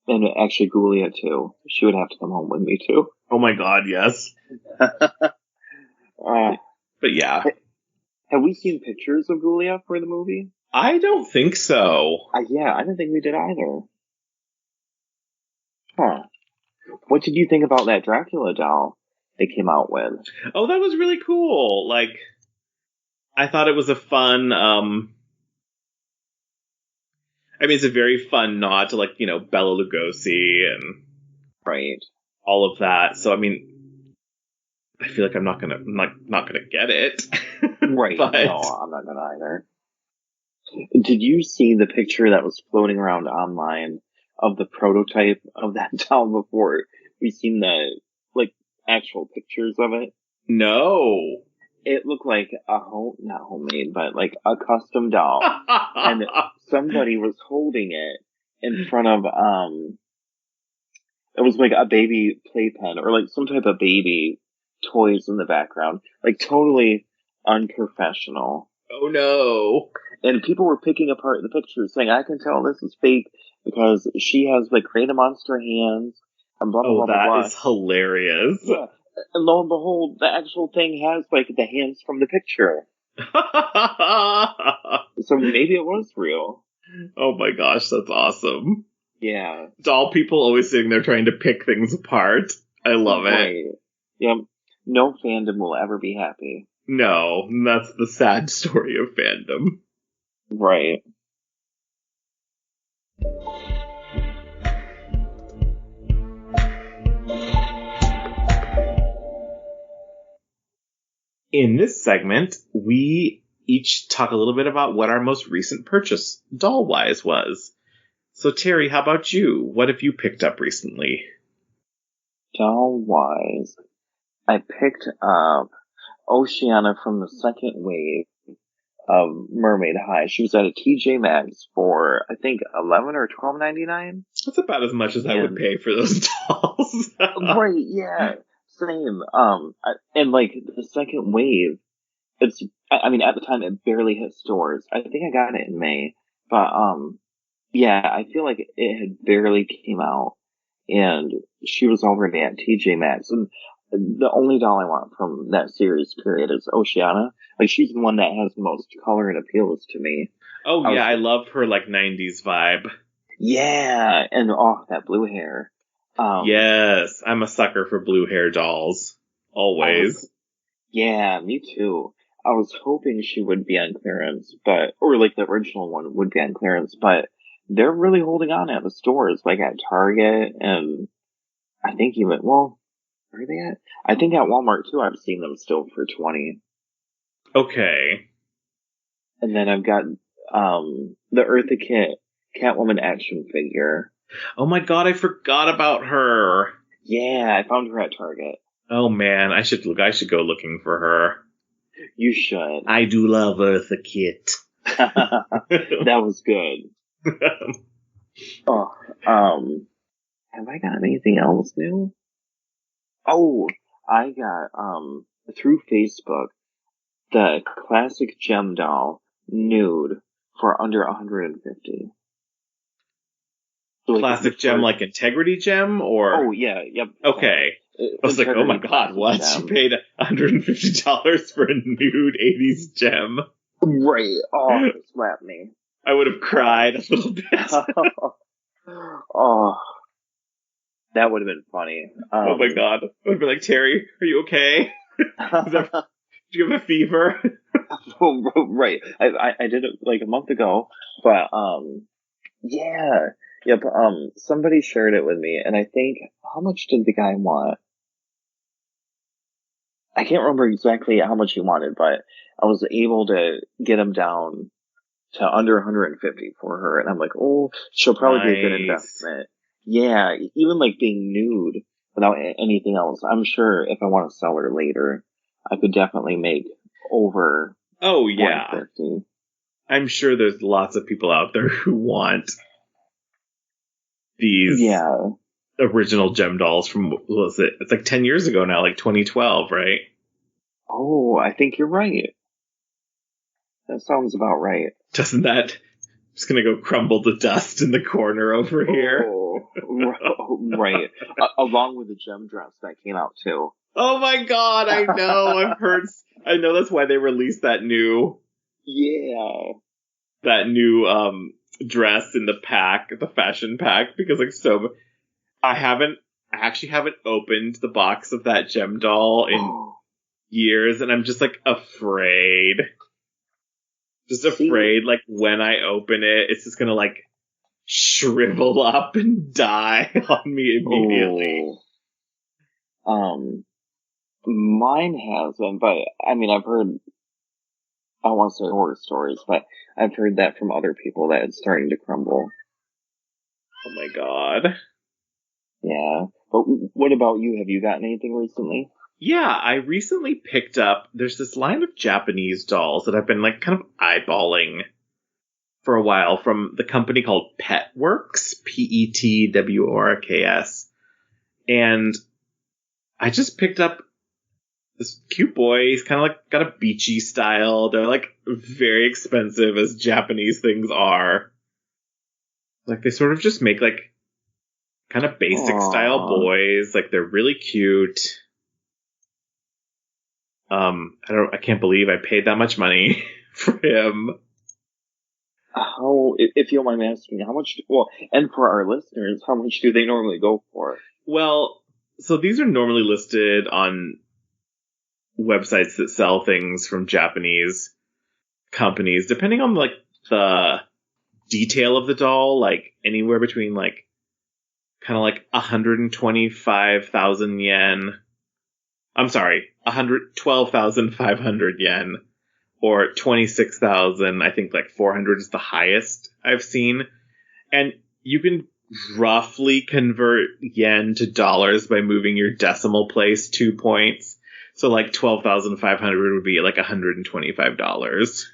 And actually, Ghoulia too. She would have to come home with me too. Oh my god, yes. But yeah. Have we seen pictures of Ghoulia for the movie? I don't think so. Yeah, I didn't think we did either. Huh. What did you think about that Dracula doll they came out with? Oh, that was really cool. Like, I thought it was a fun, it's a very fun nod to, like, Bela Lugosi and right, all of that. So, I feel like I'm not gonna get it. Right. But... No, I'm not gonna either. Did you see the picture that was floating around online of the prototype of that doll before we seen the, like, actual pictures of it? No. It looked like not homemade, but like a custom doll. And somebody was holding it in front of, it was like a baby playpen or like some type of baby toys in the background. Like totally unprofessional. Oh no. And people were picking apart the pictures saying, I can tell this is fake because she has like Create a Monster hands and blah, blah, blah, blah, blah. That is hilarious. Yeah. And lo and behold, the actual thing has like the hands from the picture. So maybe it was real. Oh my gosh, that's awesome. Yeah. Doll people always sitting there trying to pick things apart. I love it. Yep. No fandom will ever be happy. No, that's the sad story of fandom. Right. In this segment, we each talk a little bit about what our most recent purchase, doll-wise, was. So, Terry, how about you? What have you picked up recently? Doll-wise, I picked up Oceana from the second wave of Mermaid High. She was at a TJ Maxx for, I think, $11 or $12.99. That's about as much as I would pay for those dolls. Right, yeah. Same. And like the second wave, at the time it barely hit stores. I think I got it in May, but yeah, I feel like it had barely came out, and she was already at TJ Maxx. And the only doll I want from that series period is Oceana. Like she's the one that has the most color and appeals to me. Oh yeah, I love her like 90s vibe. Yeah, and that blue hair. Yes, I'm a sucker for blue hair dolls. Always. Yeah, me too. I was hoping she would be on clearance, or like the original one would be on clearance, but they're really holding on at the stores, like at Target, and I think where are they at? I think at Walmart too, I've seen them still for $20. Okay. And then I've got, the Eartha Kitt Catwoman action figure. Oh my god, I forgot about her. Yeah, I found her at Target. Oh man, I should go looking for her. You should. I do love Eartha Kitt. That was good. Have I got anything else new? Oh, I got, through Facebook, the classic gem doll nude for under $150. So classic gem, like Integrity Gem, or? Oh yeah, yep. Okay. I was like, oh my god, what? Gem. You paid $150 for a nude 80s gem? Right. Oh, it slapped me. I would have cried a little bit. Oh, that would have been funny. Oh my god. I would have been like, Terry, are you okay? Do you have a fever? Right. I did it like a month ago, but yeah, Yep, somebody shared it with me, and I think, how much did the guy want? I can't remember exactly how much he wanted, but I was able to get him down to under 150 for her, and I'm like, oh, she'll probably be a good Nice. investment. Yeah, even like being nude without anything else. I'm sure if I want to sell her later, I could definitely make over Oh, yeah. 150. I'm sure there's lots of people out there who want these Yeah. original gem dolls from, what was it? It's like 10 years ago now, like 2012, right? Oh, I think you're right. That sounds about right. Doesn't that just gonna go crumble to dust in the corner over here? Oh, right. Along with the gem dress that came out too. Oh my god, I know. I've heard. I know that's why they released that new Yeah. dress in the pack, the fashion pack, because like so. I actually haven't opened the box of that gem doll in years, and I'm just like afraid. Just afraid, like when I open it, it's just gonna like shrivel up and die on me immediately. Mine hasn't, but I mean, I've heard, I don't want to say horror stories, but I've heard that from other people that it's starting to crumble. Oh my god. Yeah. But what about you? Have you gotten anything recently? Yeah, I recently picked up, there's this line of Japanese dolls that I've been like kind of eyeballing for a while from the company called Petworks, Petworks. And I just picked up this cute boy. He's kind of like got a beachy style. They're like very expensive as Japanese things are. Like they sort of just make like kind of basic style boys. Like they're really cute. I can't believe I paid that much money for him. How, if you don't mind me asking, how much, well, and for our listeners, how much do they normally go for? Well, so these are normally listed on websites that sell things from Japanese companies, depending on like the detail of the doll, like anywhere between like kind of like 125,000 yen. I'm sorry, 112,500 yen, or 26,000. I think like 400 is the highest I've seen, and you can roughly convert yen to dollars by moving your decimal place 2 points. So like 12,500 would be like $125.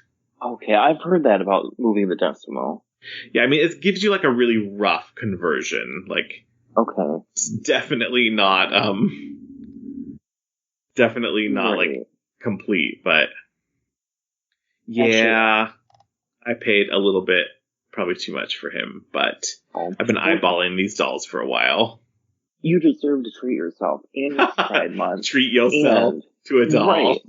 Okay, I've heard that about moving the decimal. Yeah, I mean, it gives you like a really rough conversion. Like, okay, it's definitely not like complete, but yeah, I paid a little bit, probably too much for him, but I've been eyeballing these dolls for a while. You deserve to treat yourself in Pride Month. Treat yourself to a doll. Right.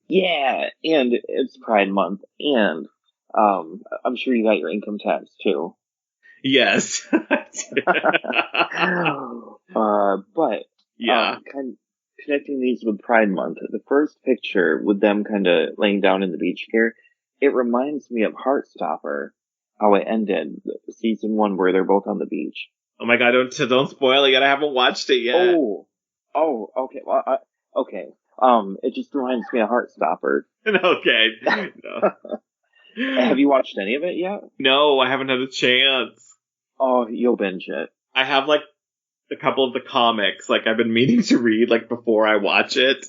Yeah, and it's Pride Month, and I'm sure you got your income tax too. Yes. But yeah, connecting these with Pride Month, the first picture with them kind of laying down in the beach here, it reminds me of Heartstopper, how it ended, season 1 where they're both on the beach. Oh my god! Don't spoil it yet. I haven't watched it yet. Oh, okay. Well, okay. It just reminds me of Heartstopper. Okay. No. Have you watched any of it yet? No, I haven't had a chance. Oh, you'll binge it. I have like a couple of the comics, like I've been meaning to read like before I watch it.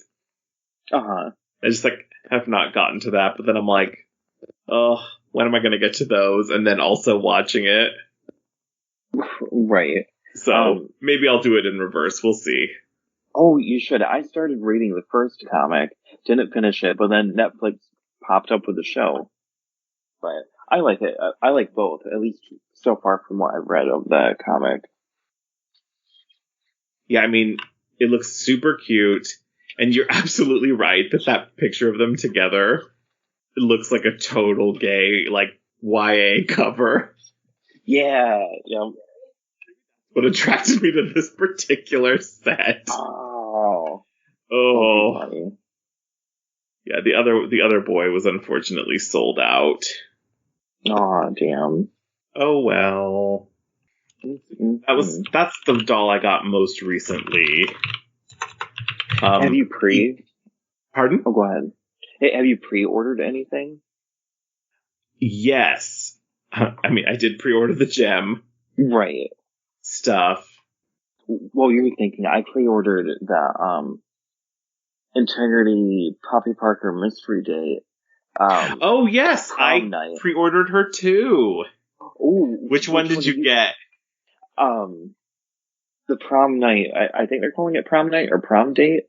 I just like have not gotten to that, but then I'm like, oh, when am I going to get to those? And then also watching it. Right. So maybe I'll do it in reverse. We'll see. Oh, you should. I started reading the first comic, didn't finish it, but then Netflix popped up with the show. But I like it. I like both, at least so far from what I've read of the comic. Yeah, I mean, it looks super cute, and you're absolutely right that picture of them together, it looks like a total gay, like, YA cover. Yeah. What attracted me to this particular set. Oh. Yeah, the other boy was unfortunately sold out. Aw, damn. Oh well. That's the doll I got most recently. Have you Pardon? Oh, go ahead. Hey, have you pre-ordered anything? Yes. I mean, I did pre-order the gem. Right. Stuff. Well, you're thinking I pre-ordered the Integrity Poppy Parker Mystery Date. Oh yes, I night. pre-ordered her too. Ooh, which one did you get? The prom night. I think they're calling it prom night or prom date.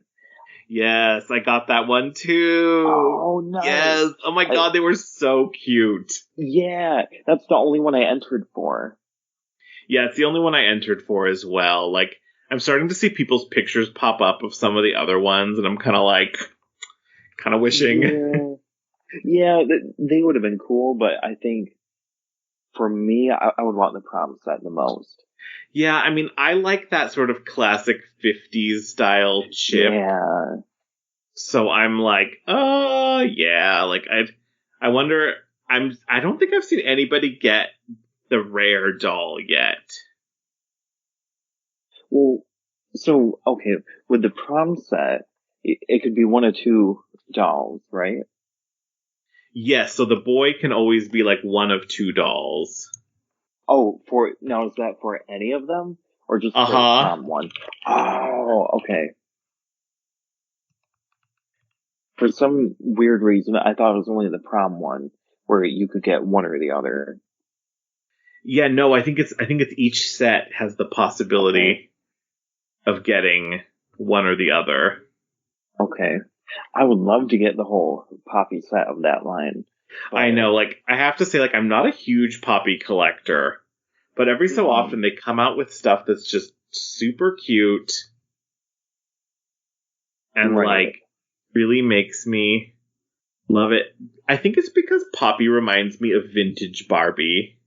Yes, I got that one too. Oh, nice. Yes. Oh my god, they were so cute. Yeah, that's the only one I entered for. Yeah, it's the only one I entered for as well. Like, I'm starting to see people's pictures pop up of some of the other ones, and I'm kind of wishing. Yeah, they would have been cool, but I think for me, I would want the prom set the most. Yeah, I mean, I like that sort of classic 50s style chip. Yeah. So I'm like, oh, yeah. Like, I wonder, I don't think I've seen anybody get the rare doll yet. Well, so, okay, with the prom set, it could be one of two dolls, right? Yes, so the boy can always be like one of two dolls. Oh, now is that for any of them? Or just for the prom one? Oh, okay. For some weird reason, I thought it was only the prom one, where you could get one or the other. Yeah, no, I think it's each set has the possibility of getting one or the other. Okay. I would love to get the whole Poppy set of that line. I know, like, I have to say, like, I'm not a huge Poppy collector, but every so often they come out with stuff that's just super cute and, like, really makes me love it. I think it's because Poppy reminds me of vintage Barbie.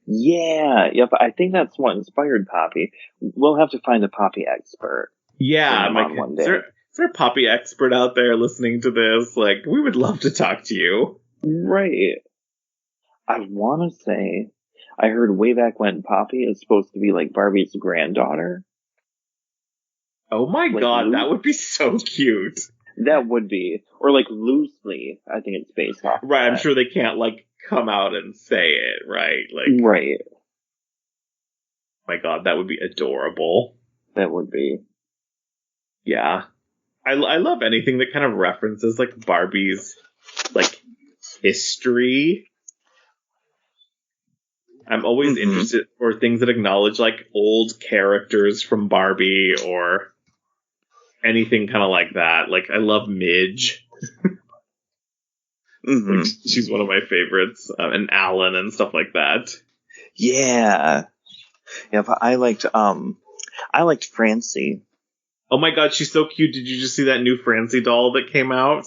Yeah, yep, I think that's what inspired Poppy. We'll have to find a Poppy expert. Yeah, one day. Is there a Poppy expert out there listening to this? Like, we would love to talk to you. Right. I want to say, I heard way back when Poppy is supposed to be like Barbie's granddaughter. Oh my god, that would be so cute. That would be. Or like loosely, I think it's based off. Right, I'm sure they can't like come out and say it, right? Like, right. My god, that would be adorable. That would be. Yeah. I love anything that kind of references like Barbie's like history. I'm always interested, or things that acknowledge like old characters from Barbie or anything kind of like that. Like, I love Midge. Like, she's one of my favorites, and Alan and stuff like that. Yeah, but I liked Francie. Oh my god, she's so cute! Did you just see that new Francie doll that came out?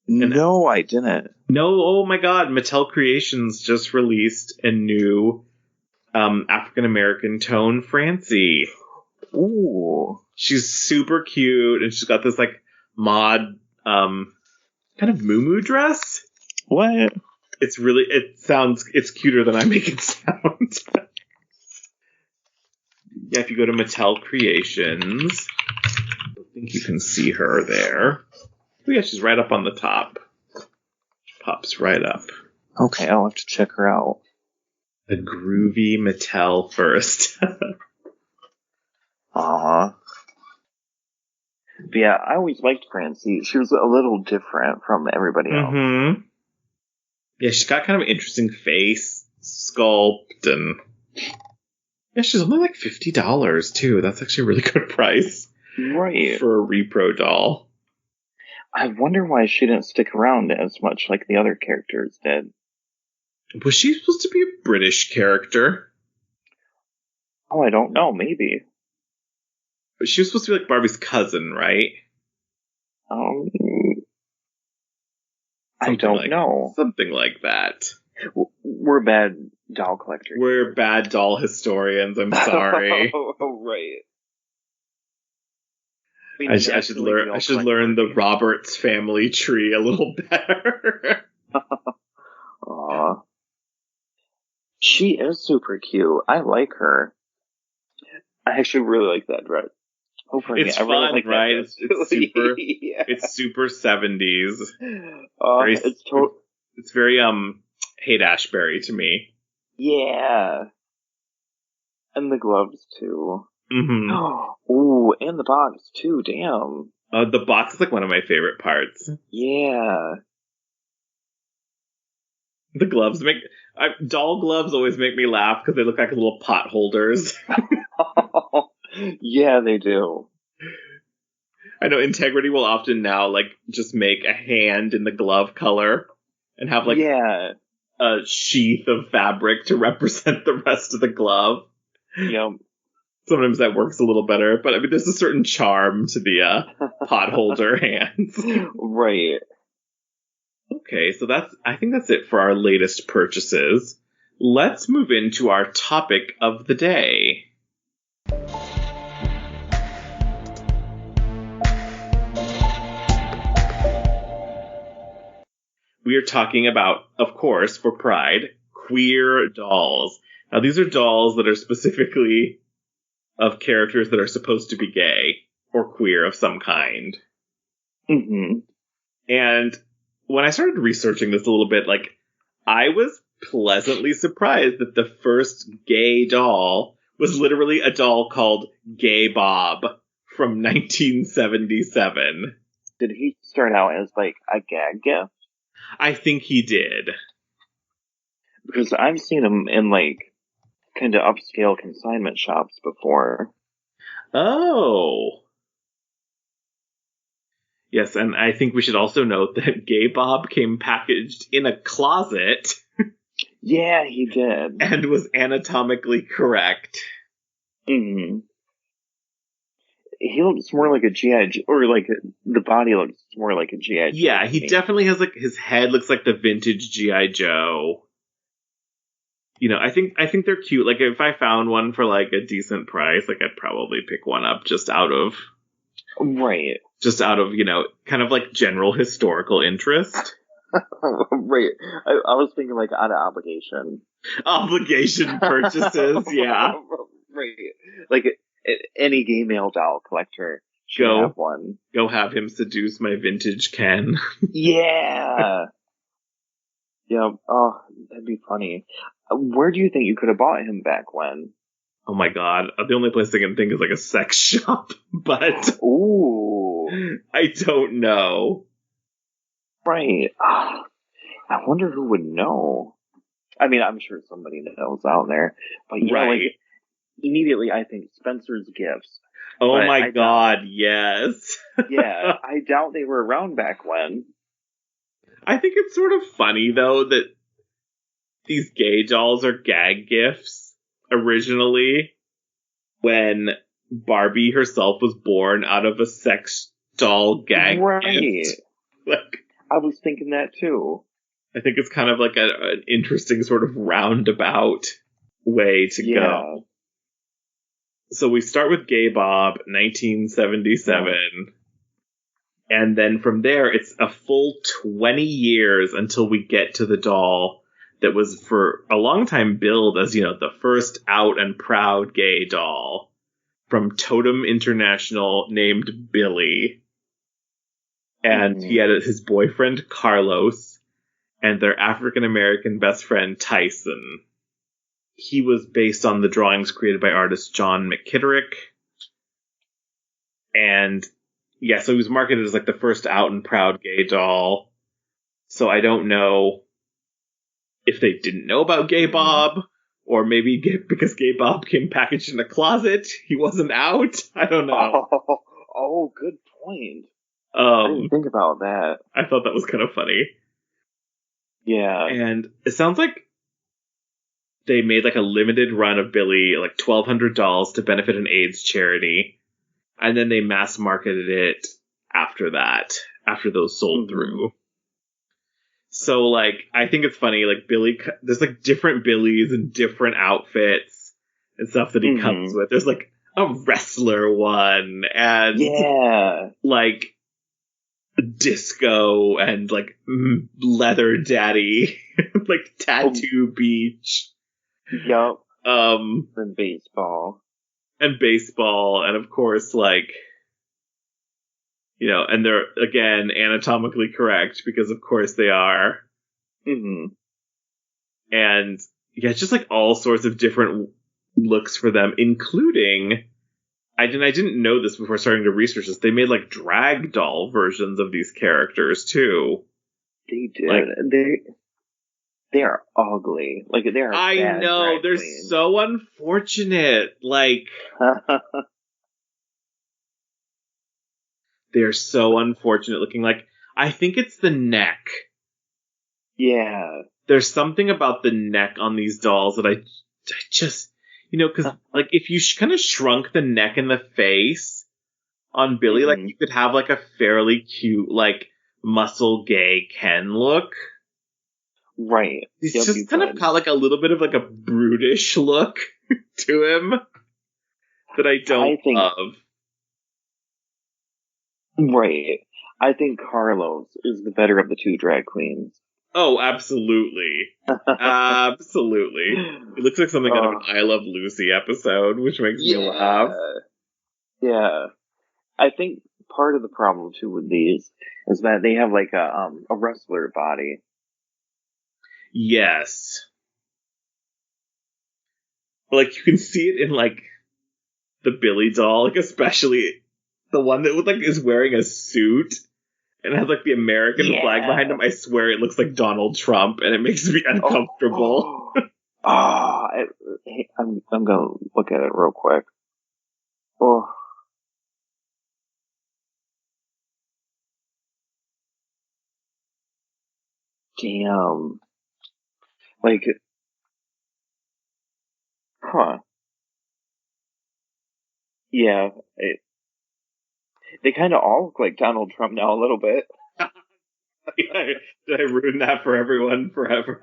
No, I didn't. No, oh my god, Mattel Creations just released a new African American tone Francie. Ooh, she's super cute, and she's got this like mod kind of muumuu dress. What? It's cuter than I make it sound. Yeah, if you go to Mattel Creations, I think you can see her there. Oh yeah, she's right up on the top. She pops right up. Okay, I'll have to check her out. A groovy Mattel first. But yeah, I always liked Francie. She was a little different from everybody else. Yeah, she's got kind of an interesting face sculpt, and yeah, she's only like $50 too. That's actually a really good price, right, for a repro doll. I wonder why she didn't stick around as much like the other characters did. Was she supposed to be a British character? Oh, I don't know. Maybe. But she was supposed to be like Barbie's cousin, right? I don't know. Something like that. We're bad doll collectors. We're bad doll historians. I'm sorry. Oh, right. I should learn the Roberts family tree a little better. She is super cute. I like her. I actually really like that dress. It's I really fun, like that right? dress. It's super. Yeah. It's super 70s. Very, it's very Haight-Ashbury to me. Yeah. And the gloves too. Mm-hmm. Ooh, and the box too. Damn. The box is like one of my favorite parts. Yeah. The gloves doll gloves always make me laugh because they look like little pot holders. Yeah, they do. I know Integrity will often now like just make a hand in the glove color and have like a sheath of fabric to represent the rest of the glove. Yep. Sometimes that works a little better, but I mean, there's a certain charm to the pot holder hands. Right. Okay, so I think that's it for our latest purchases. Let's move into our topic of the day. We are talking about, of course, for Pride, queer dolls. Now, these are dolls that are specifically of characters that are supposed to be gay or queer of some kind. Mm-hmm. And when I started researching this a little bit, like, I was pleasantly surprised that the first gay doll was literally a doll called Gay Bob from 1977. Did he start out as, like, a gag gift? I think he did. Because I've seen him in, like, kind of upscale consignment shops before. Oh. Yes, and I think we should also note that Gay Bob came packaged in a closet. Yeah, he did. And was anatomically correct. Mm-hmm. He looks more like a G.I. Joe, or like the body looks more like a G.I. Joe. Yeah, he definitely has like his head looks like the vintage G.I. Joe. You know, I think they're cute. Like if I found one for like a decent price, like I'd probably pick one up just out of, you know, kind of like general historical interest. Right. I was thinking like out of obligation. Obligation purchases, yeah. Right. Like any gay male doll collector should have one. Go have him seduce my vintage Ken. Yeah. Yeah. Oh, that'd be funny. Where do you think you could have bought him back when? Oh my god. The only place I can think is like a sex shop, but ooh, I don't know. Right. I wonder who would know. I mean, I'm sure somebody knows out there. But yeah, like immediately I think Spencer's Gifts. Oh my god, yes. Yeah, I doubt they were around back when. I think it's sort of funny though that these gay dolls are gag gifts originally when Barbie herself was born out of a sex doll gag gift. Like, I was thinking that too. I think it's kind of like an interesting sort of roundabout way to go. So we start with Gay Bob, 1977. And then from there, it's a full 20 years until we get to the doll that was for a long time billed as, you know, the first out and proud gay doll from Totem International named Billy. And he had his boyfriend, Carlos, and their African-American best friend, Tyson. He was based on the drawings created by artist John McKitterick. And yeah, so he was marketed as like the first out and proud gay doll. So I don't know if they didn't know about Gay Bob, or maybe because Gay Bob came packaged in a closet, he wasn't out. I don't know. Oh, good point. I didn't think about that. I thought that was kind of funny. Yeah. And it sounds like they made like a limited run of Billy, like 1,200 dolls to benefit an AIDS charity. And then they mass marketed it after that, after those sold through. So, like, I think it's funny, like, Billy, there's like different Billies and different outfits and stuff that he comes with. There's like a wrestler one and like disco and like leather daddy, like tattoo beach. Yup. And baseball. And of course, like, and they're, again, anatomically correct, because of course they are. Mm-hmm. And, yeah, just, like, all sorts of different looks for them, including, I didn't know this before starting to research this, they made, like, drag doll versions of these characters, too. They did. Like, they are ugly. Like, they are I bad know, drag they're queens. so unfortunate. Like, they're so unfortunate looking. Like, I think it's the neck. Yeah. There's something about the neck on these dolls that I just, because, like, if you kind of shrunk the neck and the face on Billy, like, you could have, like, a fairly cute, like, muscle gay Ken look. Right. He's just kind of got, like, a little bit of, like, a brutish look to him that I don't love. Right. I think Carlos is the better of the two drag queens. Oh, absolutely. Absolutely. It looks like something out of an I Love Lucy episode, which makes me laugh. Yeah. I think part of the problem, too, with these is that they have, like, a wrestler body. Yes. Like, you can see it in, like, the Billy doll, like, especially the one that, like, is wearing a suit and has, like, the American flag behind him. I swear it looks like Donald Trump, and it makes me uncomfortable. I'm gonna look at it real quick. Oh. Damn. Like, huh. Yeah. They kind of all look like Donald Trump now a little bit. Did I ruin that for everyone forever?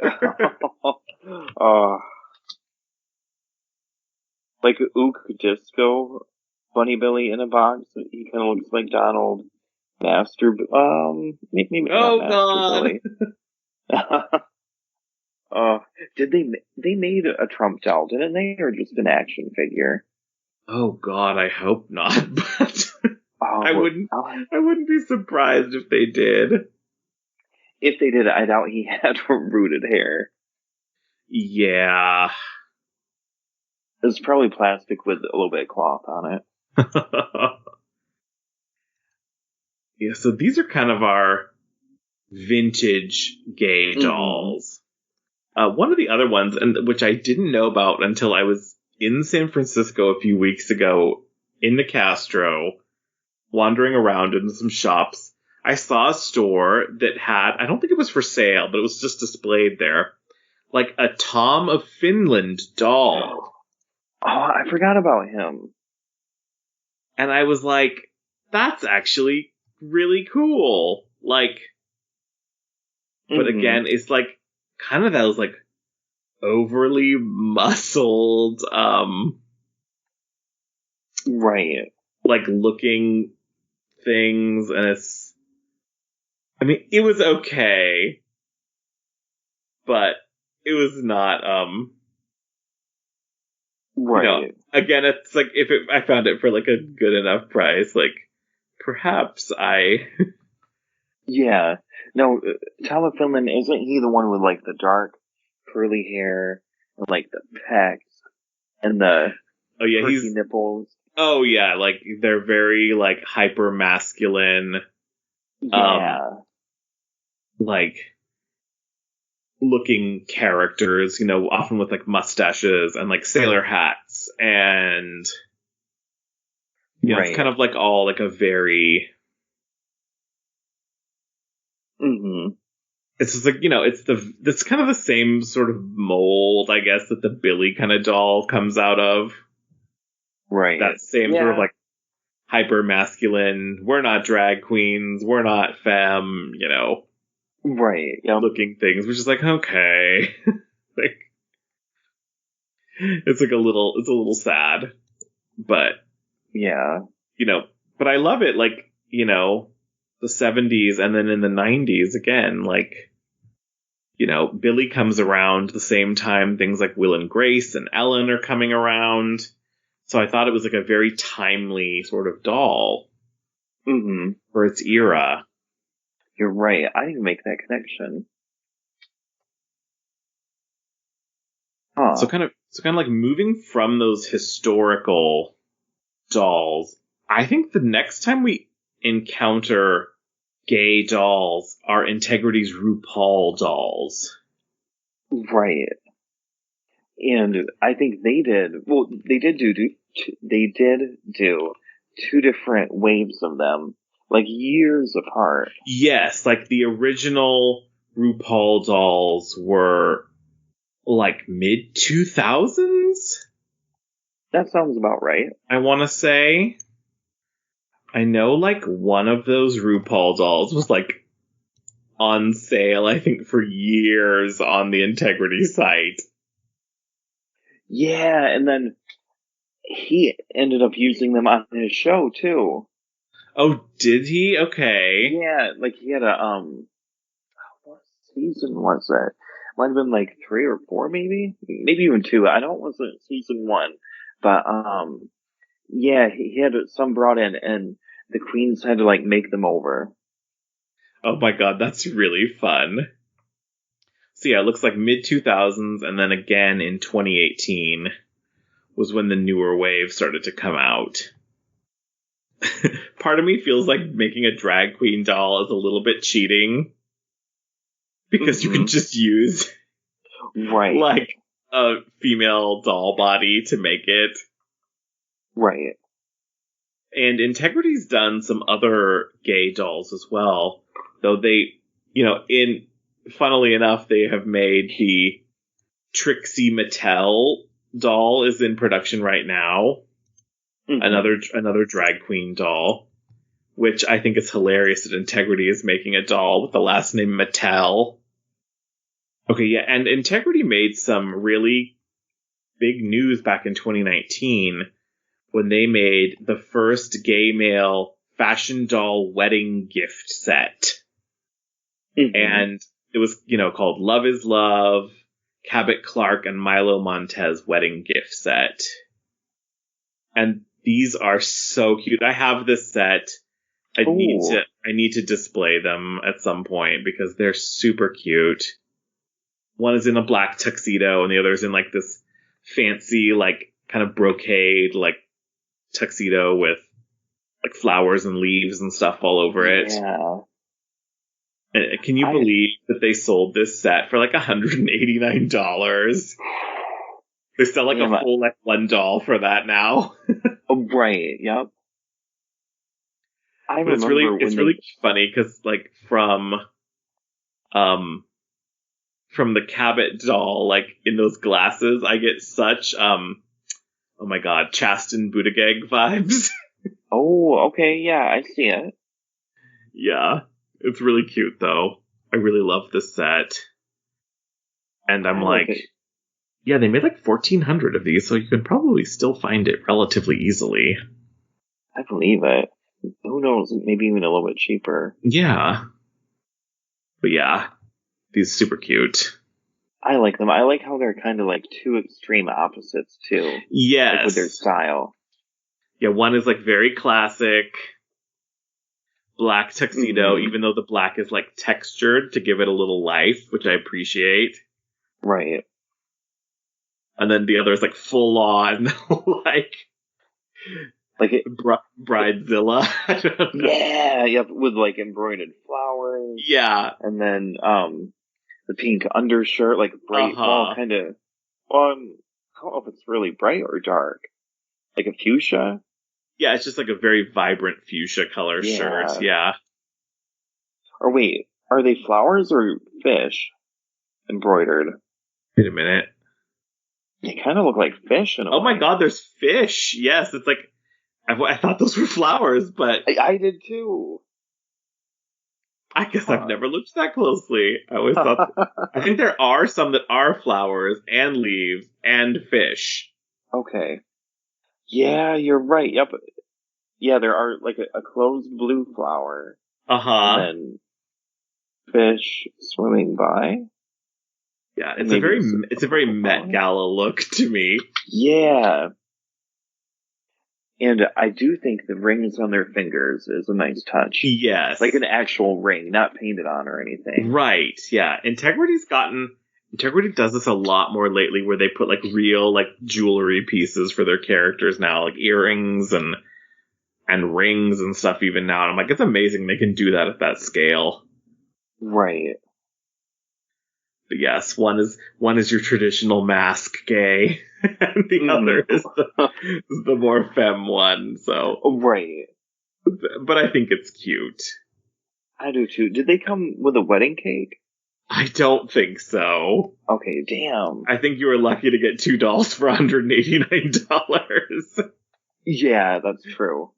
Like Ook Disco, Bunny Billy in a box. He kind of looks like Donald. Maybe not Master Billy. Did they made a Trump doll, didn't they, or just an action figure? Oh God, I hope not. But I wouldn't be surprised if they did. If they did, I doubt he had rooted hair. Yeah. It was probably plastic with a little bit of cloth on it. Yeah, so these are kind of our vintage gay dolls. One of the other ones, and which I didn't know about until I was in San Francisco a few weeks ago in the Castro, wandering around in some shops, I saw a store that had, I don't think it was for sale, but it was just displayed there, like a Tom of Finland doll. Oh, I forgot about him. And I was like, that's actually really cool. Like, but again, it's like kind of those like overly muscled, right, like looking things, and it was okay, but it was not, right. Again, it's like I found it for like a good enough price, like perhaps Yeah. No, Tom of Finland, isn't he the one with like the dark curly hair and like the pecs and the perky nipples? Oh yeah, like they're very like hyper masculine. Yeah. Like looking characters, often with like mustaches and like sailor hats, and it's kind of like all like a very it's just like, it's kind of the same sort of mold, I guess, that the Billy kind of doll comes out of. Right. That same sort of like hyper masculine, we're not drag queens, we're not femme, right, looking things, which is like, okay. Like, it's a little sad, but yeah, but I love it. Like, the 70s and then in the 90s again, like Billy comes around the same time things like Will and Grace and Ellen are coming around. So I thought it was like a very timely sort of doll for its era. You're right. I didn't make that connection. Huh. So kind of like moving from those historical dolls, I think the next time we encounter gay dolls are Integrity's RuPaul dolls. Right. And I think they did do two different waves of them, like years apart. Yes, like the original RuPaul dolls were like mid 2000s? That sounds about right. I want to say. I know like one of those RuPaul dolls was like on sale, I think, for years on the Integrity site. Yeah, and then he ended up using them on his show too. Oh, did he? Okay. Yeah, like he had a what season was it? Might have been like 3 or 4, maybe even 2. I know it wasn't season 1, but yeah, he had some brought in, and the queens had to like make them over. Oh my god, that's really fun. So yeah, it looks like mid 2000s, and then again in 2018 was when the newer wave started to come out. Part of me feels like making a drag queen doll is a little bit cheating. Because you can just use like a female doll body to make it. Right. And Integrity's done some other gay dolls as well. Though they, funnily enough, they have made the Trixie Mattel doll is in production right now. Another drag queen doll. Which I think is hilarious that Integrity is making a doll with the last name Mattel. Okay, yeah, and Integrity made some really big news back in 2019 when they made the first gay male fashion doll wedding gift set. And it was, called Love is Love, Cabot Clark, and Milo Montez wedding gift set. And these are so cute. I have this set. I need to display them at some point because they're super cute. One is in a black tuxedo and the other is in like this fancy, like kind of brocade, like tuxedo with like flowers and leaves and stuff all over it. Yeah. And can you believe that they sold this set for like $189? They sell like a full like one doll for that now. Oh, right. Yep. It's really funny because like from the Cabot doll, like in those glasses, I get such oh my god, Chasten Buttigieg vibes. Oh, okay, yeah, I see it. Yeah, it's really cute though. I really love this set, and I'm yeah, they made like 1,400 of these, so you can probably still find it relatively easily. I believe it. Who knows? Maybe even a little bit cheaper. Yeah, but yeah. These super cute. I like them. I like how they're kind of like two extreme opposites too. Yes. Like with their style. Yeah, one is like very classic black tuxedo, even though the black is like textured to give it a little life, which I appreciate. Right. And then the other is like full on Bridezilla. Yeah, yep, with like embroidered flowers. Yeah. And then the pink undershirt, like bright, kind of. I don't know if it's really bright or dark, like a fuchsia. Yeah, it's just like a very vibrant fuchsia color shirt. Yeah. Or wait, are they flowers or fish embroidered? Wait a minute. They kind of look like fish in a way. Oh my god, there's fish. Yes, it's like I thought those were flowers, but I did too. I guess I've never looked that closely. I always thought I think there are some that are flowers and leaves and fish. Okay. Yeah, you're right. Yep. Yeah, there are like a closed blue flower. And then fish swimming by. Yeah, Maybe it's a very Met Gala look to me. Yeah. And I do think the rings on their fingers is a nice touch. Yes. Like an actual ring, not painted on or anything. Right, yeah. Integrity does this a lot more lately, where they put like real like jewelry pieces for their characters now, like earrings and rings and stuff even now. And I'm like, it's amazing they can do that at that scale. Right. But yes, one is your traditional mask gay, and the other is the more femme one. So right. But I think it's cute. I do too. Did they come with a wedding cake? I don't think so. Okay, damn. I think you were lucky to get 2 dolls for $189. Yeah, that's true.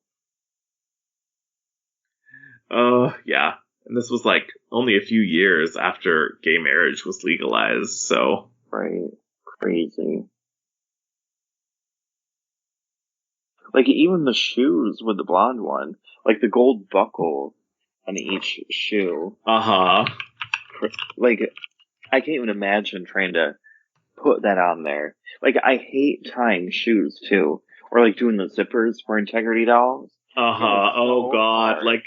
Yeah. And this was like only a few years after gay marriage was legalized, so. Right. Crazy. Like, even the shoes with the blonde one, like the gold buckle on each shoe. Uh-huh. Like, I can't even imagine trying to put that on there. Like, I hate tying shoes, too. Or, like, doing the zippers for Integrity dolls. Uh-huh. Oh, God. Hard. Like,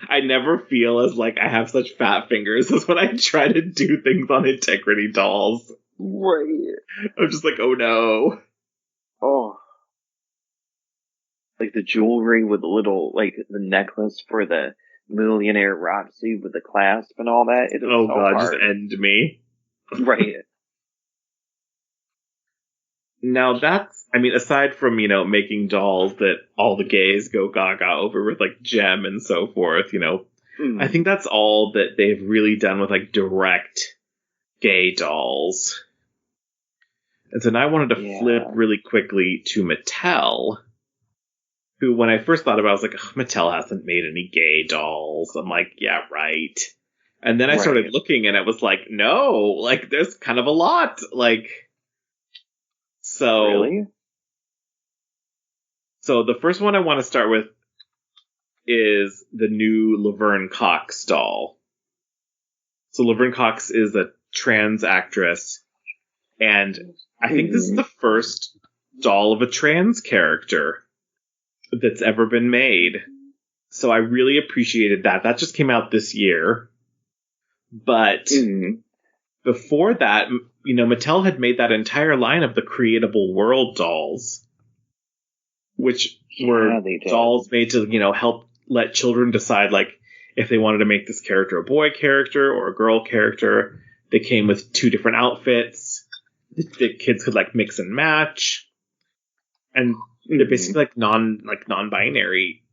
I never feel as like I have such fat fingers as when I try to do things on Integrity dolls. Right. I'm just like, oh, no. Oh. Like the jewelry with the little, like, the necklace for the millionaire Roxy with the clasp and all that. It is Oh, so God, hard. just end me. Right. Now aside from, making dolls that all the gays go gaga over with, like, Gem and so forth, I think that's all that they've really done with, like, direct gay dolls. And so now I wanted to flip really quickly to Mattel, who, when I first thought about it, I was like, Mattel hasn't made any gay dolls. I'm like, yeah, right. And then I started looking, and it was like, no, like, there's kind of a lot, like... So, really? So the first one I want to start with is the new Laverne Cox doll. So Laverne Cox is a trans actress, and I think this is the first doll of a trans character that's ever been made. So I really appreciated that. That just came out this year. But before that, Mattel had made that entire line of the Creatable World dolls, which were dolls made to, help let children decide, like, if they wanted to make this character a boy character or a girl character. They came with 2 different outfits. The kids could, like, mix and match. And they're basically like non-binary,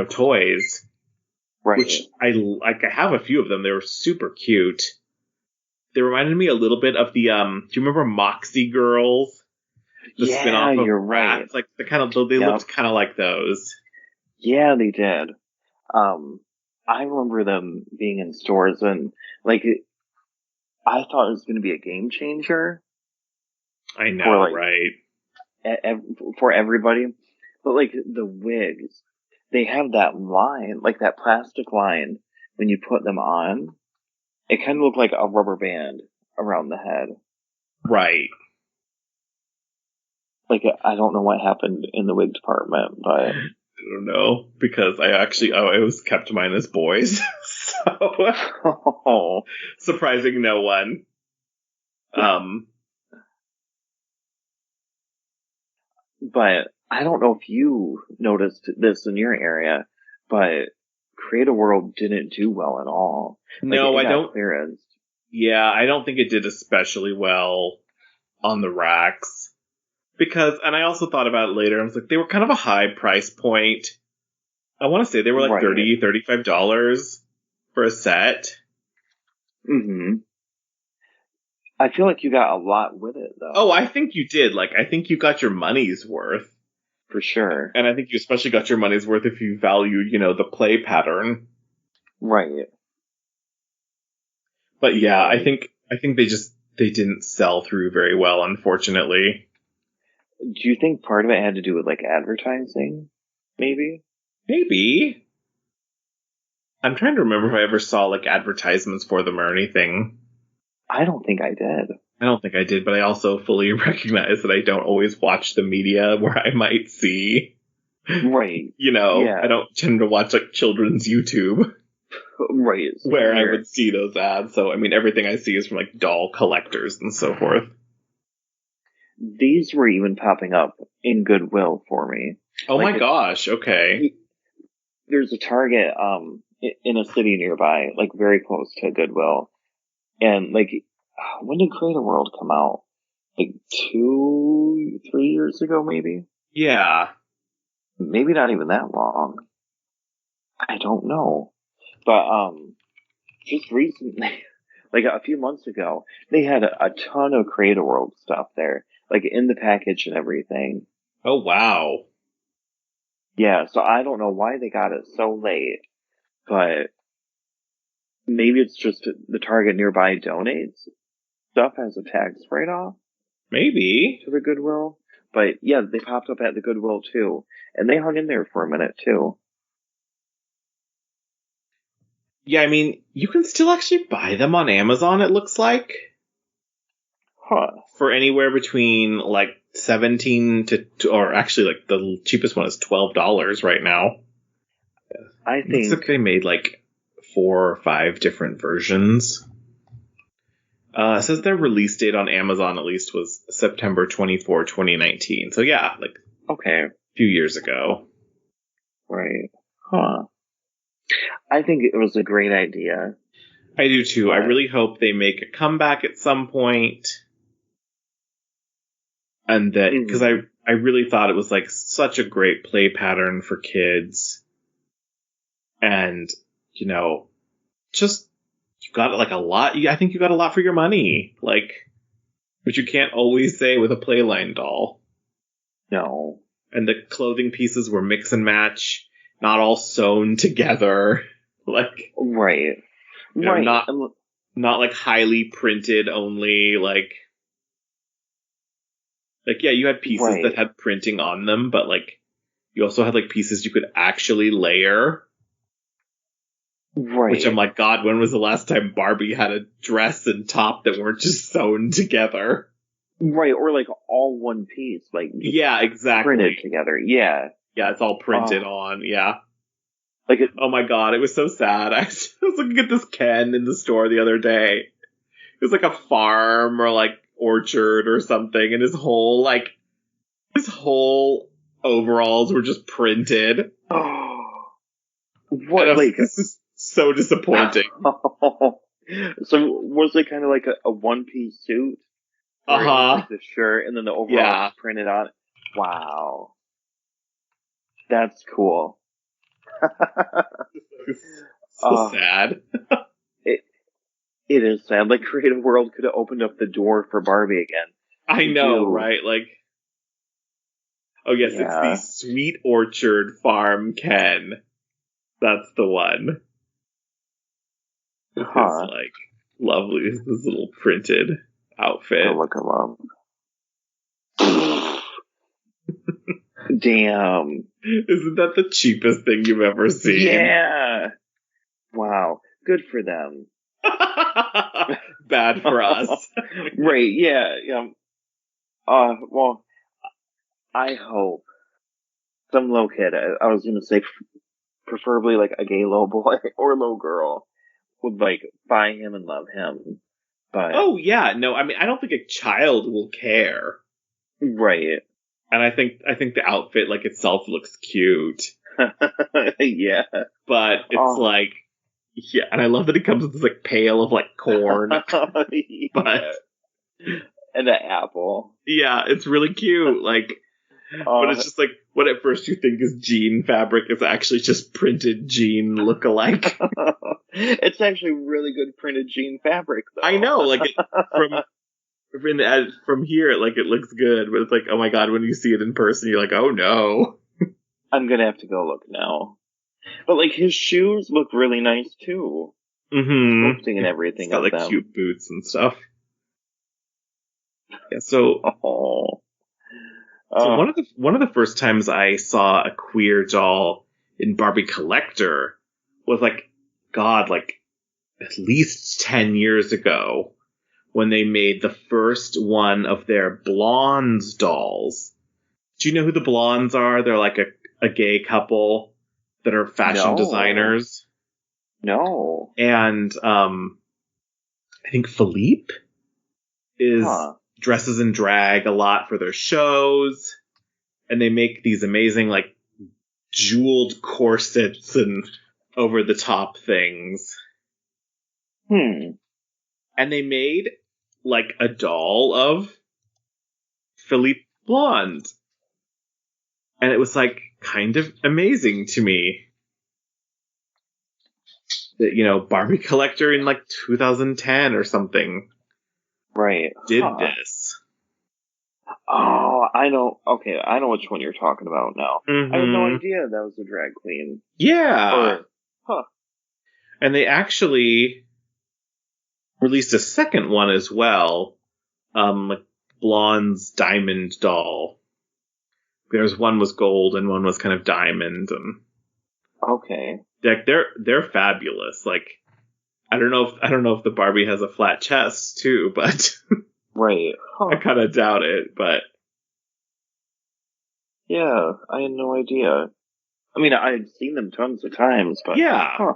toys. Right. Which I have a few of them. They were super cute. They reminded me a little bit of the, do you remember Moxie Girls? The spin-off of you're right. Bratz? Like, they looked kind of like those. Yeah, they did. I remember them being in stores, and, like, I thought it was going to be a game changer. I know, right? For everybody. But, like, the wigs, they have that line, like that plastic line, when you put them on. It kind of looked like a rubber band around the head. Right. Like, I don't know what happened in the wig department, but... I don't know, because I always kept mine as boys. So, surprising no one. But I don't know if you noticed this in your area, but Create-A World didn't do well at all. No, I don't. Clearanced. Yeah, I don't think it did especially well on the racks. Because, and I also thought about it later, I was like, they were kind of a high price point. I want to say they were like $30, $35 for a set. I feel like you got a lot with it, though. Oh, I think you did. Like, I think you got your money's worth. For sure. And I think you especially got your money's worth if you valued, the play pattern. Right. But yeah, I think they didn't sell through very well, unfortunately. Do you think part of it had to do with, like, advertising? Maybe? Maybe. I'm trying to remember if I ever saw, like, advertisements for them or anything. I don't think I did. I don't think I did, but I also fully recognize that I don't always watch the media where I might see, Right. I don't tend to watch like children's YouTube Right. where I would see those ads. So, I mean, everything I see is from like doll collectors and so forth. These were even popping up in Goodwill for me. Oh my gosh. Okay. There's a Target, in a city nearby, like very close to Goodwill. And like, when did Creator World come out? Like 2-3 years ago, maybe? Yeah. Maybe not even that long. I don't know. But, just recently, like a few months ago, they had a ton of Creator World stuff there, like in the package and everything. Oh, wow. Yeah, so I don't know why they got it so late, but maybe it's just the Target nearby donates stuff as a tax write-off Maybe. to the Goodwill. But yeah, they popped up at the Goodwill too, and they hung in there for a minute too. Yeah, I mean, you can still actually buy them on Amazon, it looks like. Huh. For anywhere between like 17 or actually like the cheapest one is $12 right now. I Looks like think they made like 4 or 5 different versions. It says their release date on Amazon at least was September 24, 2019. So yeah, like okay, a few years ago. right? Huh. I think it was a great idea. I do too. I really hope they make a comeback at some point. And that, because I really thought it was like such a great play pattern for kids. And, just, you got like a lot. I think you got a lot for your money. Like, which you can't always say with a Playline doll. No. And the clothing pieces were mix and match, not all sewn together. Like, right. Right. Not like highly printed only, like, yeah, you had pieces that had printing on them, but like, you also had like pieces you could actually layer. Right. Which I'm like, God, when was the last time Barbie had a dress and top that weren't just sewn together? Right, or like all one piece, like yeah, exactly, printed together. Yeah, it's all printed on. Yeah, like oh my God, it was so sad. I was looking at this Ken in the store the other day. It was like a farm or like orchard or something, and his whole overalls were just printed. Oh, what? Like, this is so disappointing. So was it kind of like a one-piece suit? Like the shirt and then the overalls printed on it. Wow, that's cool. So sad. It is sad. Like Creative World could have opened up the door for Barbie again. I know, right? Like, oh yes, it's the Sweet Orchard Farm Ken. That's the one. This is like lovely. This little printed outfit. I'll look him up. Damn. Isn't that the cheapest thing you've ever seen? Yeah. Wow. Good for them. Bad for us. Right, yeah. Well, I hope some little kid, I was going to say preferably like a gay little boy or little girl, would like buy him and love him. But oh yeah, no, I mean I don't think a child will care. Right. And I think the outfit like itself looks cute. Yeah. But it's like yeah, and I love that it comes with this like pail of like corn. But and an apple. Yeah, it's really cute. Like but it's just like what at first you think is jean fabric is actually just printed jean look-alike. It's actually really good printed jean fabric, though. I know, like from here, like it looks good, but it's like, oh my God, when you see it in person, you're like, oh no. I'm gonna have to go look now. But like his shoes look really nice too. Mm-hmm. Sculpting and everything. It's got like cute boots and stuff. Yeah, so. So one of the first times I saw a queer doll in Barbie Collector was like, God, like at least 10 years ago, when they made the first one of their Blondes dolls. Do you know who the Blondes are? They're like a gay couple that are fashion designers. No. And I think Philippe is dresses in drag a lot for their shows. And they make these amazing, like, jeweled corsets and over-the-top things. And they made, like, a doll of Philippe Blonde. And it was, like, kind of amazing to me that, you know, Barbie Collector in, like, 2010 or something did this. Oh, I know. Okay, I know which one you're talking about now. Mm-hmm. I had no idea that was a drag queen. Yeah. And they actually released a second one as well. Blonde's Diamond doll. There's one was gold and one was kind of diamond. And okay. Like they're fabulous. Like I don't know if the Barbie has a flat chest too, but right. I kind of doubt it, but yeah, I had no idea. I mean, I've seen them tons of times, but yeah.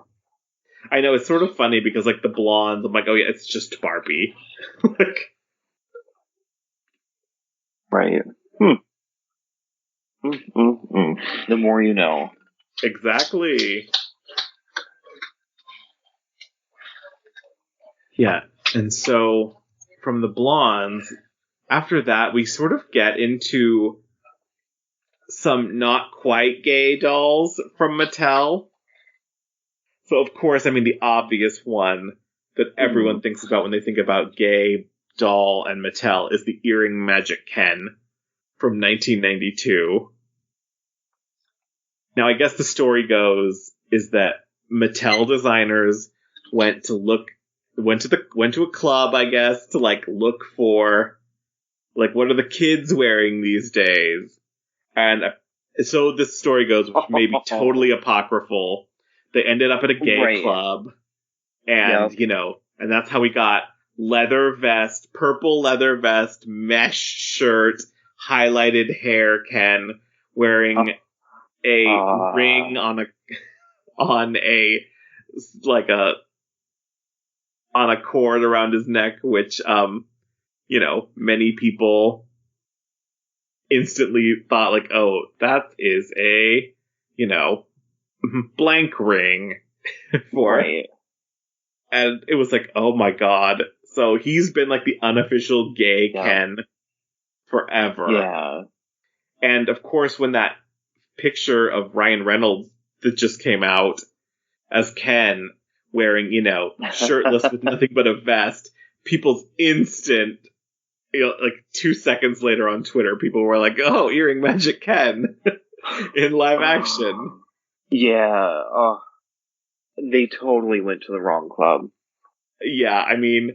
I know it's sort of funny because like the Blondes, I'm like, oh yeah, it's just Barbie. Like, right. The more you know. Exactly. Yeah, and so from the Blondes, after that, we sort of get into some not quite gay dolls from Mattel. So, of course, I mean, the obvious one that everyone thinks about when they think about gay doll and Mattel is the Earring Magic Ken from 1992. Now, I guess the story goes is that Mattel designers went to a club, I guess, to like look for like what are the kids wearing these days, and so this story goes, which may be totally apocryphal. They ended up at a gay club, and you know, and that's how we got purple leather vest, mesh shirt, highlighted hair Ken wearing a ring on a cord around his neck, which you know, many people instantly thought like, oh, that is a, you know, blank ring for it. And it was like, oh my god. So he's been like the unofficial gay Ken forever. Yeah. And of course, when that picture of Ryan Reynolds that just came out as Ken wearing, you know, shirtless with nothing but a vest, people's instant, you know, like 2 seconds later on Twitter, people were like, oh, Earring Magic Ken in live action. Yeah. They totally went to the wrong club. Yeah, I mean,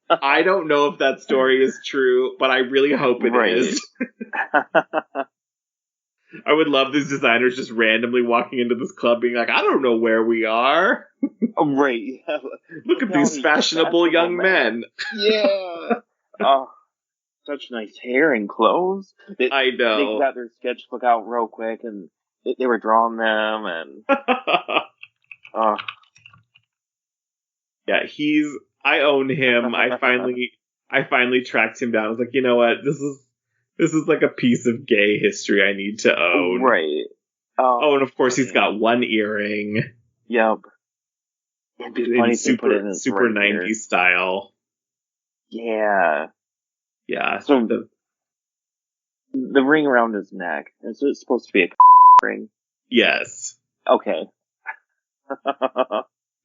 I don't know if that story is true, but I really hope it is. I would love these designers just randomly walking into this club being like, I don't know where we are. Right. Look at these fashionable young men. Yeah. Oh, such nice hair and clothes. I know. They got their sketchbook out real quick and they were drawing them and... Yeah, I own him. I finally tracked him down. I was like, you know what? This is like a piece of gay history I need to own. Right. Oh, and of course he's got one earring. Yep. It'd be funny if they put it in super 90s style. Yeah. Yeah. So the ring around his neck, is it supposed to be a ring? Yes. Okay.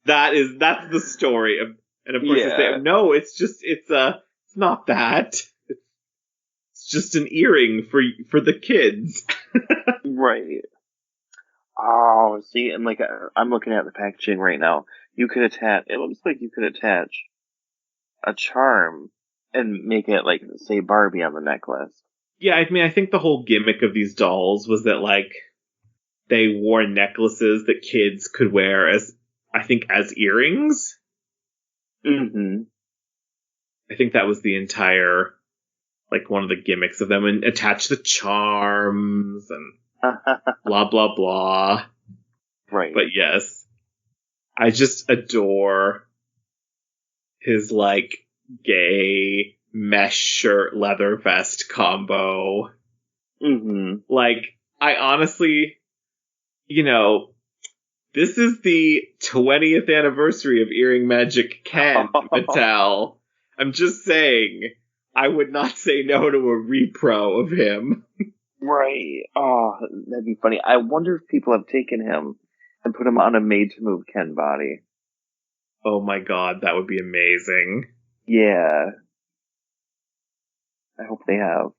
That's the story. And of course they say, no, it's not that. It's just an earring for the kids. Right. Oh, see, and like, I'm looking at the packaging right now. It looks like you could attach a charm and make it like, say, Barbie on the necklace. Yeah, I mean, I think the whole gimmick of these dolls was that, like, they wore necklaces that kids could wear as earrings. Mm-hmm. I think that was the entire, like, one of the gimmicks of them, and attach the charms and blah, blah, blah. Right. But yes, I just adore his, like, gay mesh shirt leather vest combo. Mm-hmm. Like, I honestly, you know, this is the 20th anniversary of Earring Magic Ken, Mattel. I'm just saying, I would not say no to a repro of him. Right. Oh, that'd be funny. I wonder if people have taken him and put him on a made-to-move Ken body. Oh my god, that would be amazing. Yeah. I hope they have.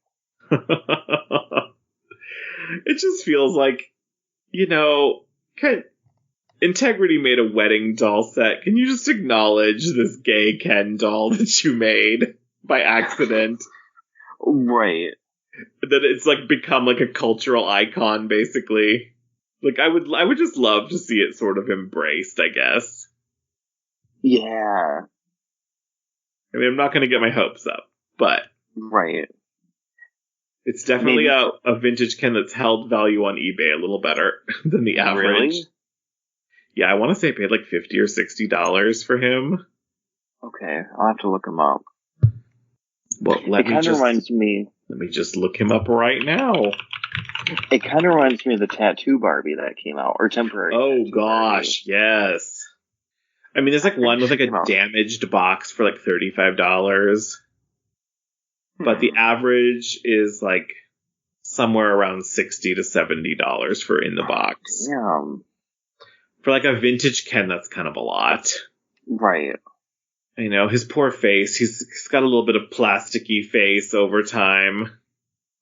It just feels like, you know, Integrity made a wedding doll set. Can you just acknowledge this gay Ken doll that you made by accident? Right. That it's like become like a cultural icon, basically. Like I would just love to see it sort of embraced, I guess. Yeah. I mean, I'm not going to get my hopes up, but right. It's definitely a vintage Ken that's held value on eBay a little better than the average. Really? Yeah, I want to say I paid like $50 or $60 for him. Okay, I'll have to look him up. Well, It kind of reminds me. Let me just look him up right now. It kind of reminds me of the Tattoo Barbie that came out, or temporary. Oh Tattoo gosh, Barbie. yes. I mean, there's like one with like a damaged box for like $35. But the average is like somewhere around $60 to $70 for in the box. Damn. For like a vintage Ken, that's kind of a lot. Right. You know, his poor face, he's got a little bit of plasticky face over time.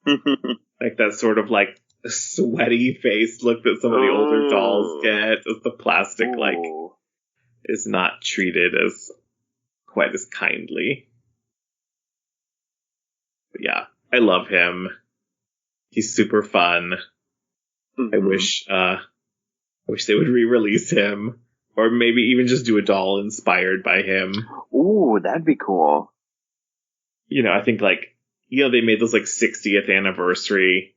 Like that sort of like sweaty face look that some of the older dolls get. As the plastic like is not treated as quite as kindly. But yeah, I love him. He's super fun. I wish they would re-release him, or maybe even just do a doll inspired by him. Ooh, that'd be cool. You know, I think like, you know, they made those like 60th anniversary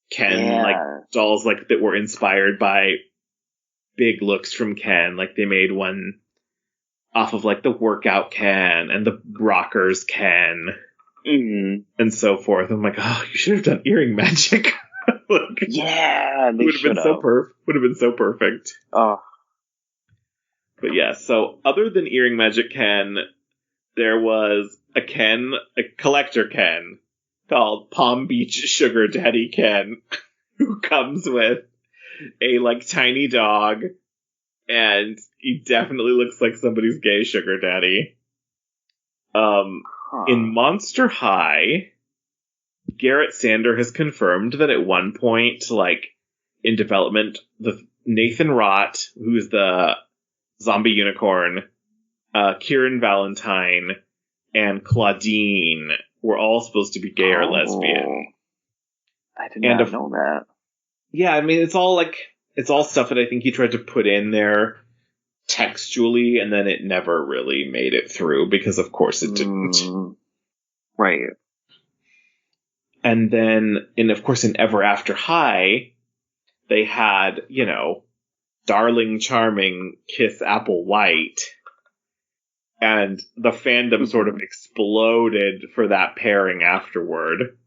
Ken like dolls like that were inspired by big looks from Ken. Like they made one off of like the workout Ken and the rockers Ken. Mm-hmm. And so forth. I'm like, oh, you should have done Earring Magic. Like, yeah, they would have been so perfect. Oh, but yeah. So other than Earring Magic Ken, there was a collector Ken called Palm Beach Sugar Daddy Ken, who comes with a like tiny dog, and he definitely looks like somebody's gay sugar daddy. In Monster High, Garrett Sander has confirmed that at one point, like, in development, the Nathan Rott, who's the zombie unicorn, Kieran Valentine, and Claudine were all supposed to be gay or lesbian. I did not know that. Yeah, I mean, it's all stuff that I think he tried to put in there textually, and then it never really made it through because of course it didn't. Right. And then in Ever After High, they had, you know, Darling Charming kiss Apple White, and the fandom sort of exploded for that pairing afterward.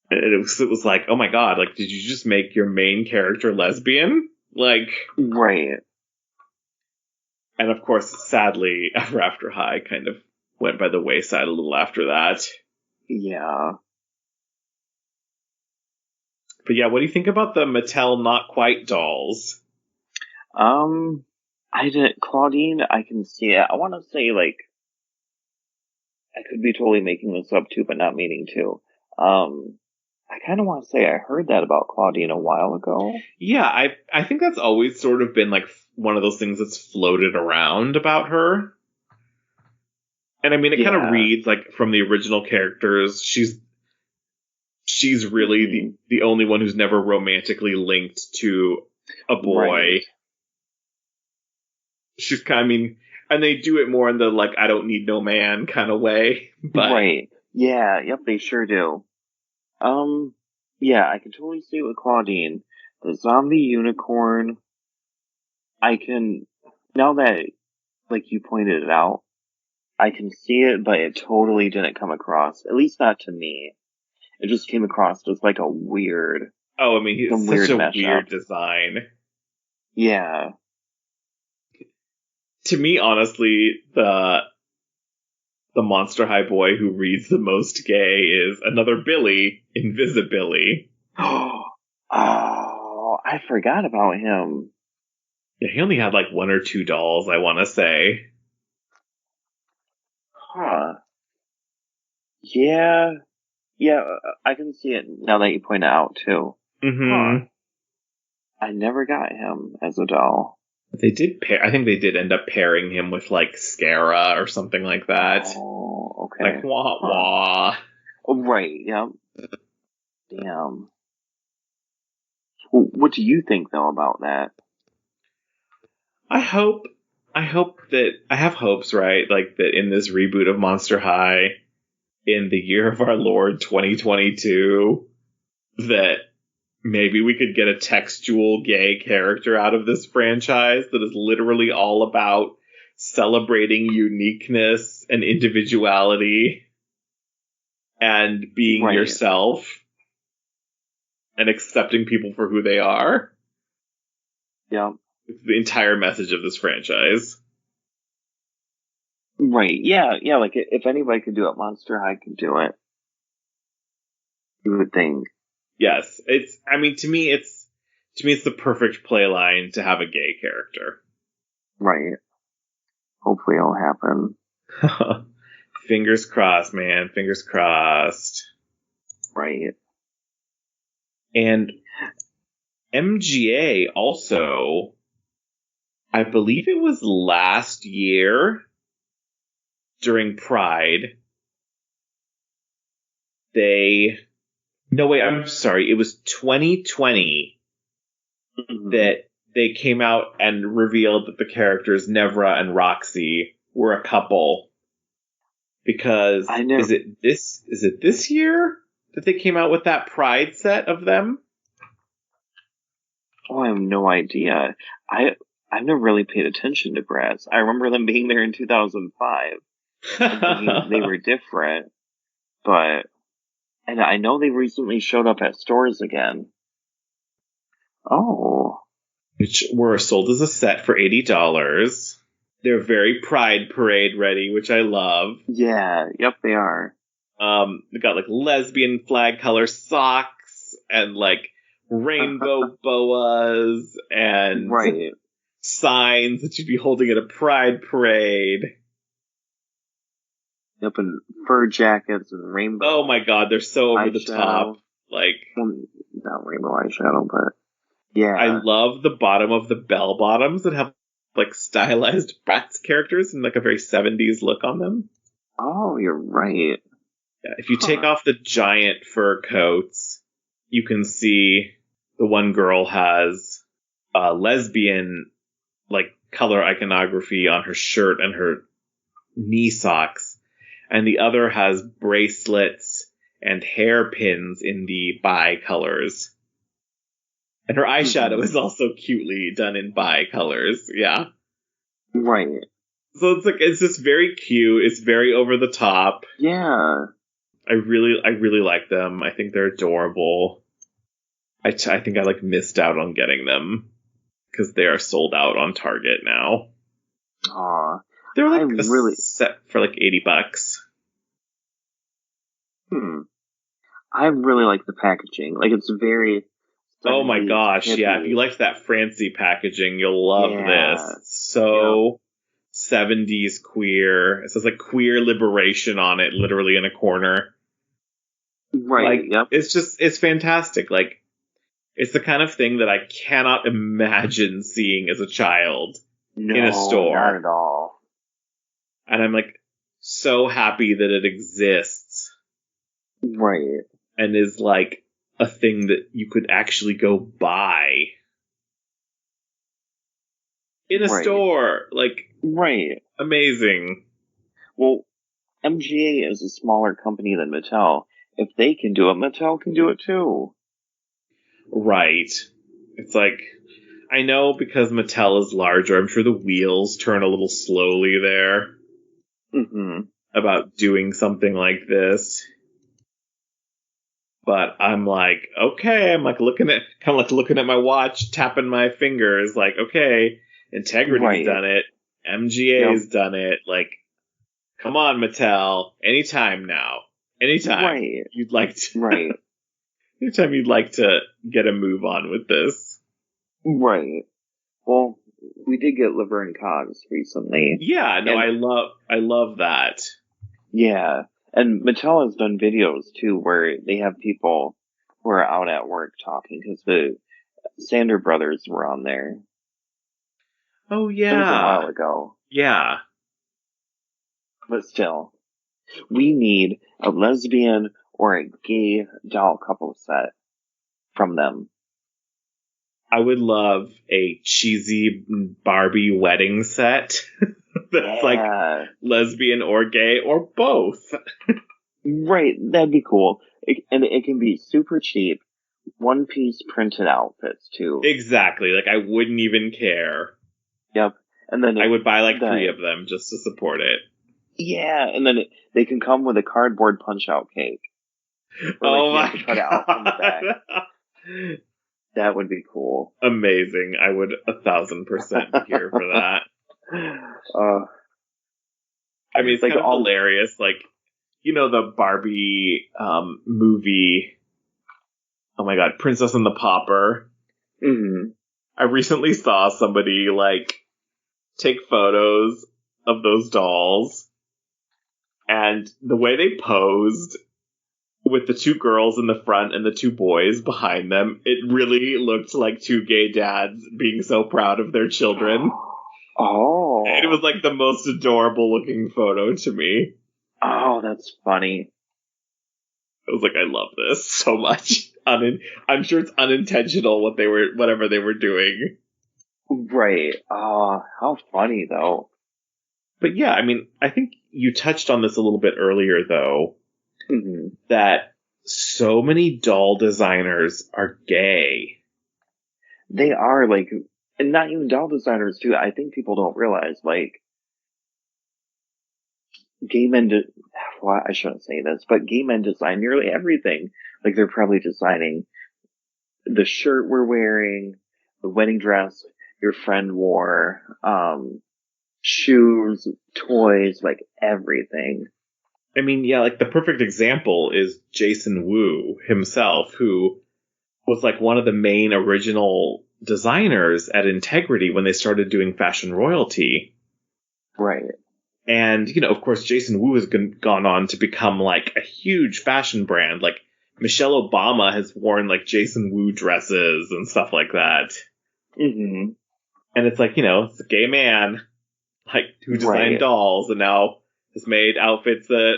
It was like, oh my god, like, did you just make your main character lesbian? Like, right. And of course, sadly, Ever After High kind of went by the wayside a little after that. Yeah. But yeah, what do you think about the Mattel Not Quite dolls? Claudine, I can see it. I want to say, like, I could be totally making this up too, but not meaning to. I kind of want to say I heard that about Claudine a while ago. Yeah, I think that's always sort of been like one of those things that's floated around about her. And I mean, it kind of reads like from the original characters, she's really the only one who's never romantically linked to a boy. Right. And they do it more in the, like, I don't need no man kind of way. But Right. Yeah, yep, they sure do. Yeah, I can totally see it with Claudine. The zombie unicorn, now that, like, you pointed it out, I can see it, but it totally didn't come across, at least not to me. It just came across as like a weird, oh, I mean, he's some such weird a mashup. weird design. Yeah. To me, honestly, the Monster High boy who reads the most gay is another Billy, Invisibilly. Oh, I forgot about him. Yeah, he only had like 1 or 2 dolls, I want to say. Huh. Yeah. Yeah, I can see it now that you point it out too. Mm-hmm. Huh. I never got him as a doll. They did pair. I think they did end up pairing him with like Scara or something like that. Oh, okay. Like wah wah. Oh, right. Yep. Damn. Well, what do you think though about that? I hope that I have hopes, right? Like that in this reboot of Monster High, in the year of our Lord 2022, that maybe we could get a textual gay character out of this franchise that is literally all about celebrating uniqueness and individuality and being Right. yourself and accepting people for who they are. Yep. It's the entire message of this franchise. Right. Yeah. Yeah. Like if anybody could do it, Monster High could do it. You would think. Yes, to me it's the perfect play line to have a gay character. Right. Hopefully it'll happen. Fingers crossed, man. Fingers crossed. Right. And MGA also, I believe it was last year during Pride, I'm sorry, it was 2020 that they came out and revealed that the characters Nevra and Roxy were a couple. Because is it this year that they came out with that Pride set of them? Oh, I have no idea. I've never really paid attention to Bratz. I remember them being there in 2005. And thinking they were different, and I know they recently showed up at stores again. Oh. Which were sold as a set for $80. They're very Pride Parade ready, which I love. Yeah, yep, they are. They got like lesbian flag color socks and like rainbow boas and signs that you'd be holding at a Pride Parade. Yep, and fur jackets and rainbow. Oh my god, they're so over the top. Like, not rainbow eyeshadow, but yeah. I love the bottom of the bell bottoms that have like stylized Bratz characters and like a very 70s look on them. Oh, you're right. Yeah, if you take off the giant fur coats, you can see the one girl has lesbian like color iconography on her shirt and her knee socks, and the other has bracelets and hairpins in the bi colors. And her eyeshadow is also cutely done in bi colors. Yeah. Right. So it's just very cute. It's very over the top. Yeah. I really like them. I think they're adorable. I think I like missed out on getting them because they are sold out on Target now. Aw. They're like a set for like $80. I really like the packaging. Like, it's very... Oh my gosh, hippie. yeah. If you liked that Francie packaging, you'll love this. So 70s queer. It says like queer liberation on it, literally in a corner. Right, like, it's fantastic. Like, it's the kind of thing that I cannot imagine seeing as a child in a store. Not at all. And I'm like so happy that it exists. Right. And is like a thing that you could actually go buy. in a Right. store. Like, Right. amazing. Well, MGA is a smaller company than Mattel. If they can do it, Mattel can do it too. Right. It's like, I know because Mattel is larger, I'm sure the wheels turn a little slowly there Mm-hmm. about doing something like this. But I'm like, okay, I'm like looking at my watch, tapping my fingers, like, okay, Integrity's Right. done it, MGA's done it, like, come on, Mattel, anytime now. Anytime Right. you'd like to Right. anytime you'd like to get a move on with this. Right. Well, we did get Laverne Cox recently. Yeah, no, And- I love that. Yeah. And Mattel has done videos too where they have people who are out at work talking because the Sander brothers were on there. Oh It was a while yeah. ago. Yeah. But still, we need a lesbian or a gay doll couple set from them. I would love a cheesy Barbie wedding set that's like Yeah. lesbian or gay or both. Right, that'd be cool. And it can be super cheap. One piece printed outfits too. Exactly. Like, I wouldn't even care. Yep. And then I would buy like the- 3 of them just to support it. Yeah, and then they can come with a cardboard punch out cake. Or, Oh you my have to cut it out from the back. god. That would be cool. Amazing. I would 1,000% be here for that. I mean, it's Like kind of all- hilarious. Like, you know, the Barbie movie. Oh my god, Princess and the Pauper. mhm. I recently saw somebody like take photos of those dolls, and the way they posed with the 2 girls in the front and the 2 boys behind them, it really looked like 2 gay dads being so proud of their children. Oh. It was like the most adorable looking photo to me. Oh, that's funny. I was like, I love this so much. I'm sure it's unintentional whatever they were doing. Right. Oh, how funny though. But yeah, I mean, I think you touched on this a little bit earlier, though, hmm that so many doll designers are gay. They are like, and not even doll designers too. I think people don't realize like, gay men. Well, I shouldn't say this, but gay men design nearly everything. Like they're probably designing the shirt we're wearing, the wedding dress your friend wore, shoes, toys, like everything. I mean, yeah, like the perfect example is Jason Wu himself, who was like one of the main original designers at Integrity when they started doing fashion royalty. Right. And, you know, of course, Jason Wu has gone on to become like a huge fashion brand. Like Michelle Obama has worn like Jason Wu dresses and stuff like that. hmm And it's like, you know, it's a gay man like who designed Right. dolls and now has made outfits that,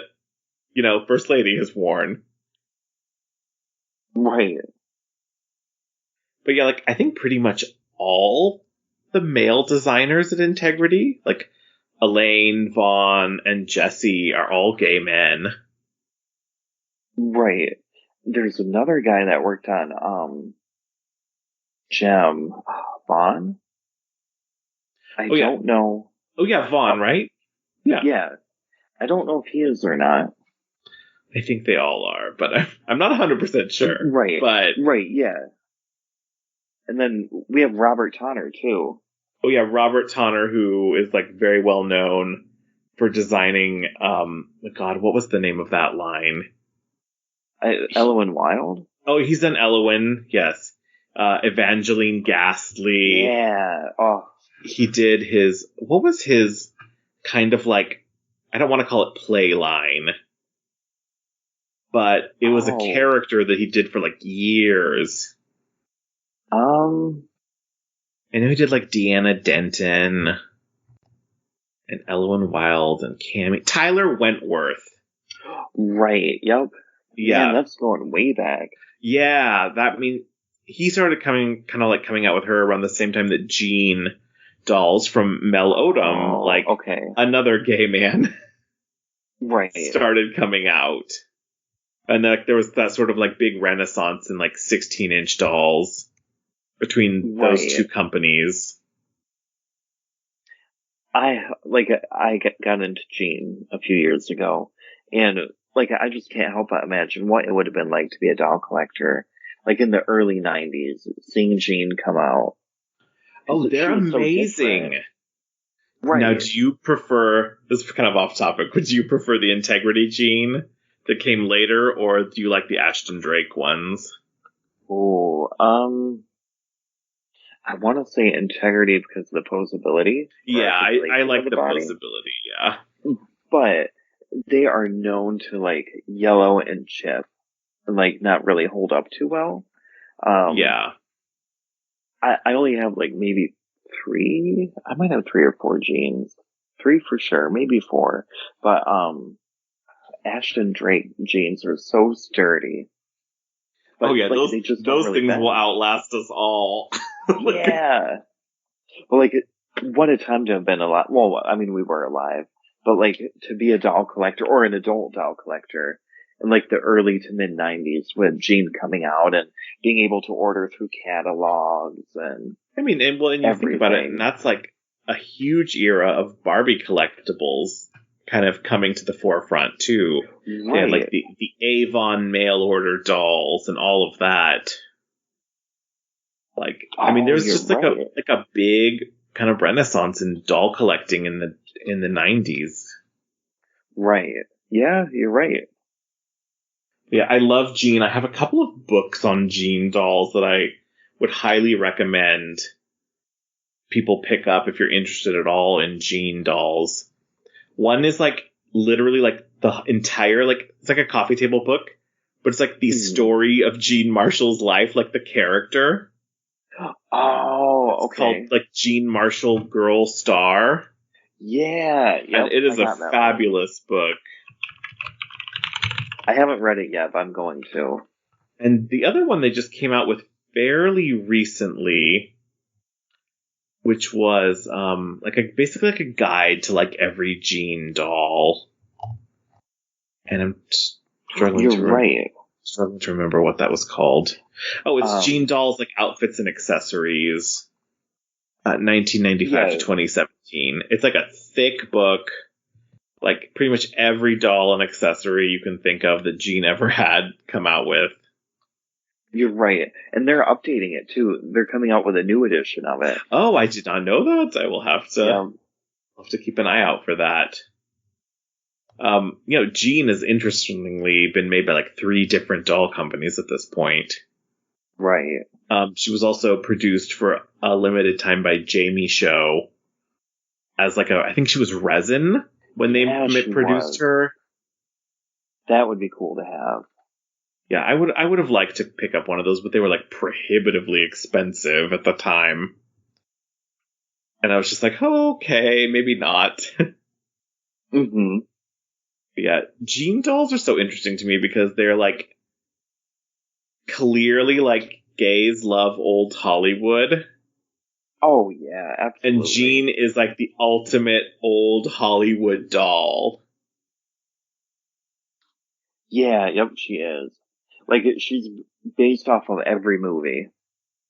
you know, First Lady has worn. Right. But yeah, like I think pretty much all the male designers at Integrity, like Elaine, Vaughn, and Jesse, are all gay men. Right. There's another guy that worked on, Gem Vaughn. I Oh, yeah. don't know. Oh yeah, Vaughn, right? Yeah. Yeah. I don't know if he is or not. I think they all are, but I'm not 100% sure. Right. But Right, yeah. And then we have Robert Tonner too. oh yeah, Robert Tonner, who is like very well known for designing God, what was the name of that line? Elowen Wild? Oh, he's done Elowen, yes. Evangeline Ghastly. Yeah. Oh, He did what was his kind of like, I don't want to call it play line, but it was a Oh. character that he did for like years. I know he did like Deanna Denton and Elowen Wild and Cammy. Tyler Wentworth. right. Yep. Yeah. Man, that's going way back. Yeah, that means he started coming out with her around the same time that Jean dolls from Mel Odom, like okay. another gay man, Right. started coming out. And like there was that sort of like big renaissance in like 16-inch dolls between those two companies. I got into Gene a few years ago, and like I just can't help but imagine what it would have been like to be a doll collector, like in the early '90s, seeing Gene come out. Oh, they're amazing! Right. Now, do you prefer? This is kind of off topic. Would you prefer the Integrity Gene that came later, or do you like the Ashton Drake ones? Oh, I want to say Integrity because of the posability. Yeah, I like the posability, yeah. But they are known to, like, yellow and chip and, like, not really hold up too well. Yeah. I only have, like, maybe 3. I might have 3 or 4 jeans. 3 for sure, maybe 4. But, Ashton Drake jeans are so sturdy. But, those things will outlast us all. Yeah. But, like, what a time to have been alive. Well, I mean, we were alive. But, like, to be a doll collector or an adult doll collector in, like, the early to mid-90s with Gene coming out and being able to order through catalogs and I mean, and you think about it, and that's, like, a huge era of Barbie collectibles kind of coming to the forefront, too. Right. And, like, the Avon mail-order dolls and all of that. Like, I mean, there's just like a big kind of renaissance in doll collecting in the 90s. Right. Yeah, you're right. Yeah, I love Gene. I have a couple of books on Gene dolls that I would highly recommend people pick up if you're interested at all in Gene dolls. One is like literally like the entire, like, it's like a coffee table book, but it's like the story of Gene Marshall's life, like the character. Oh, okay. It's called like Gene Marshall Girl Star. Yeah. Yep, and it is a fabulous book. I haven't read it yet, but I'm going to. And the other one they just came out with fairly recently, which was basically like a guide to like every Gene doll. And I'm struggling to remember what that was called. Oh, it's Gene Dolls, like Outfits and Accessories, 1995 to 2017. It's like a thick book, like pretty much every doll and accessory you can think of that Gene ever had come out with. You're right. And they're updating it too. They're coming out with a new edition of it. Oh, I did not know that. I will have to keep an eye out for that. Gene has interestingly been made by like 3 different doll companies at this point. Right. She was also produced for a limited time by Jamie Show as like I think she was resin when they produced her. That would be cool to have. Yeah, I would have liked to pick up one of those, but they were like prohibitively expensive at the time. And I was just like, oh, okay, maybe not. Mm-hmm. Yeah, Gene dolls are so interesting to me because they're like clearly like gays love old Hollywood. Oh yeah, absolutely. And Gene is like the ultimate old Hollywood doll. Yeah, yep, she is. Like she's based off of every movie.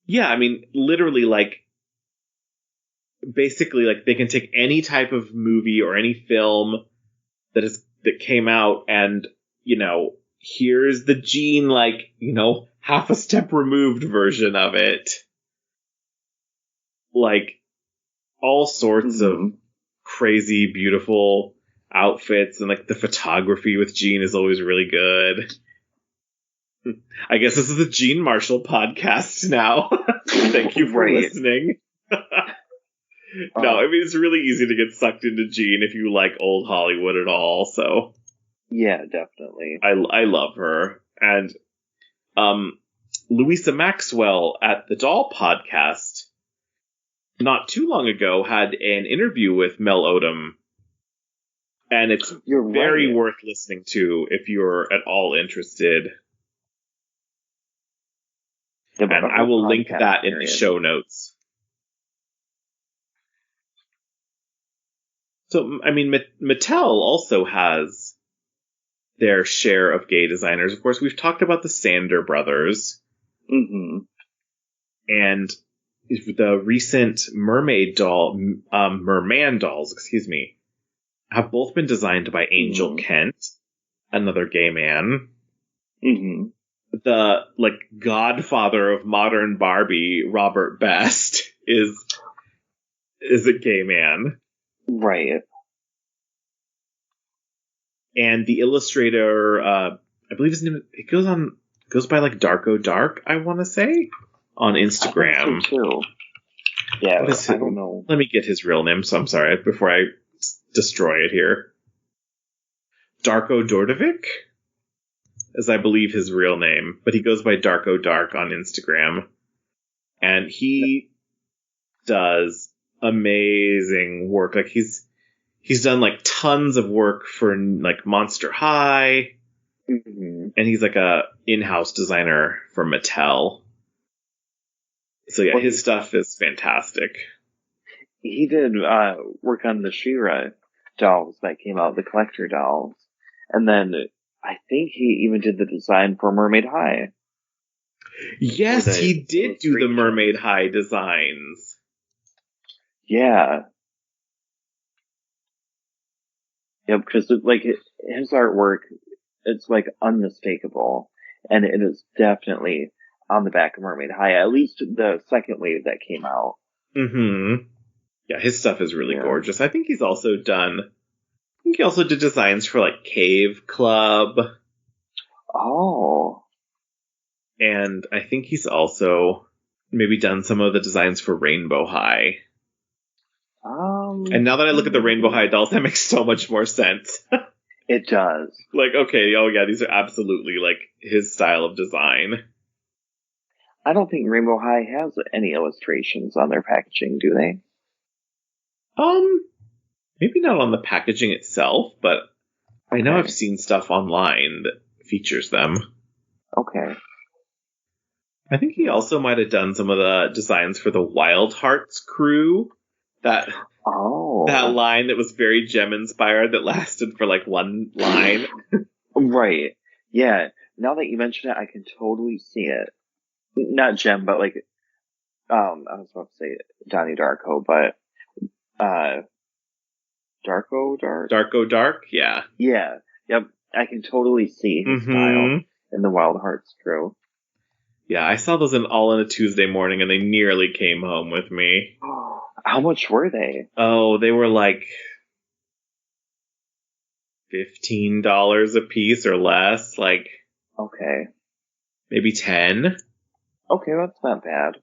Yeah, I mean, literally, like, basically, like they can take any type of movie or any film that came out, and here's the Gene, like, half a step removed version of it. Like, all sorts of crazy, beautiful outfits, and like the photography with Gene is always really good. I guess this is the Gene Marshall podcast now. Thank you for listening. No, I mean, it's really easy to get sucked into Gene if you like old Hollywood at all, so. Yeah, definitely. I love her. And Louisa Maxwell at the Doll Podcast not too long ago had an interview with Mel Odom. And it's very worth listening to if you're at all interested. Yeah, and I will link that in the show notes. So, I mean, Mattel also has their share of gay designers. Of course, we've talked about the Sander brothers. Mm-hmm. And the recent merman dolls, excuse me, have both been designed by Angel Kent, another gay man. Mm-hmm. The, godfather of modern Barbie, Robert Best, is a gay man. Right. And the illustrator, I believe his name, it goes by Darko Dark, I want to say, on Instagram. I think so too. Yeah, I don't know. Let me get his real name, so I'm sorry, before I destroy it here. Darko Dordovic, is I believe his real name, but he goes by Darko Dark on Instagram. And he does amazing work. He's done tons of work for Monster High, and he's a in-house designer for Mattel. So yeah, his stuff is fantastic. He did work on the She-Ra dolls that came out, the collector dolls, and then I think he even did the design for Mermaid High. Yes, he did do the Mermaid High designs. Yeah. Yep, because his artwork, it's unmistakable, and it is definitely on the back of Mermaid High. At least the second wave that came out. Mm-hmm. Yeah, his stuff is really gorgeous. I think he also did designs for Cave Club. Oh. And I think he's also maybe done some of the designs for Rainbow High. And now that I look at the Rainbow High dolls, that makes so much more sense. It does. Okay, oh yeah, these are absolutely his style of design. I don't think Rainbow High has any illustrations on their packaging, do they? Maybe not on the packaging itself, but I know I've seen stuff online that features them. Okay. I think he also might have done some of the designs for the Wild Hearts crew. That line that was very Gem inspired that lasted for one line. Right. Yeah. Now that you mention it, I can totally see it. Not Gem, but I was about to say Donnie Darko, but Darko Dark? Darko Dark, yeah. Yeah. Yep. I can totally see his style in the Wild Hearts crew. Yeah, I saw those all in a Tuesday morning, and they nearly came home with me. How much were they? Oh, they were $15 a piece or less. Okay. Maybe 10. Okay, that's not bad.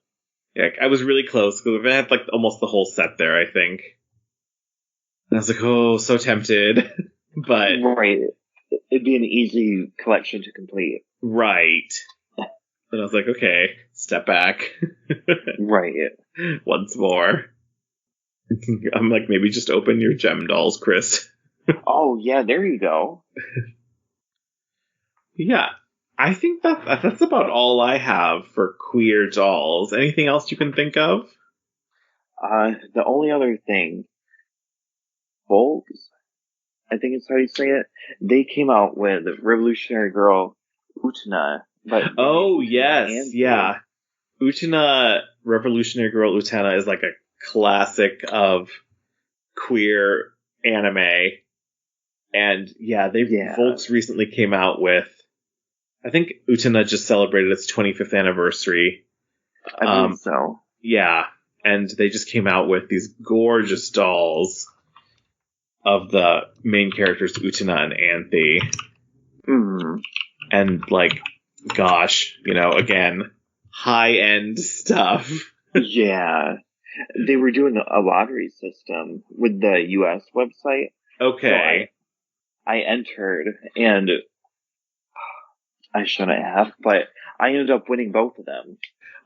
Yeah, I was really close because I had almost the whole set there, I think. And I was oh, so tempted. But right, it'd be an easy collection to complete. Right. And I was okay, step back. Right. Once more. I'm maybe just open your Gem dolls, Chris. Oh, yeah, there you go. Yeah, I think that's about all I have for queer dolls. Anything else you can think of? The only other thing, Volks, I think it's how you say it, they came out with Revolutionary Girl Utena. But oh, yes, yeah. Utena, Revolutionary Girl Utena is a classic of queer anime. And yeah, Volks recently came out with, I think Utena just celebrated its 25th anniversary. I believe so. Yeah, and they just came out with these gorgeous dolls of the main characters, Utena and Anthe. Mm. And gosh, again, high-end stuff. Yeah. They were doing a lottery system with the US website. Okay. So I entered, and I shouldn't have, but I ended up winning both of them.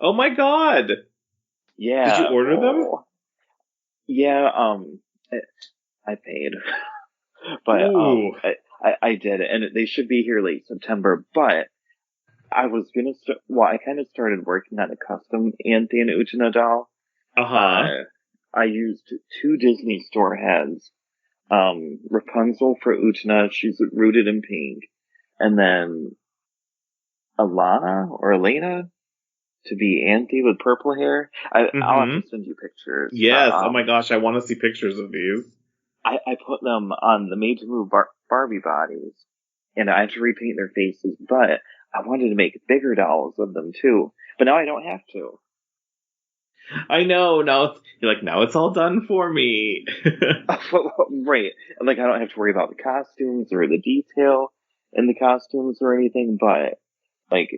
Oh my god! Yeah. Did you order them? Yeah, I paid. But I did, and they should be here late September, but I was gonna I kind of started working on a custom Anthe and Utena doll. Uh-huh. I used 2 Disney store heads Rapunzel for Utena. She's rooted in pink. And then Alana or Elena to be Anthe with purple hair. I'll have to send you pictures. Yes. Oh my gosh, I want to see pictures of these. I put them on the Made to Move Barbie bodies, and I had to repaint their faces, but I wanted to make bigger dolls of them too. But now I don't have to. I know. Now you're like, now it's all done for me. Right. Like, I don't have to worry about the costumes or the detail in the costumes or anything, but, like,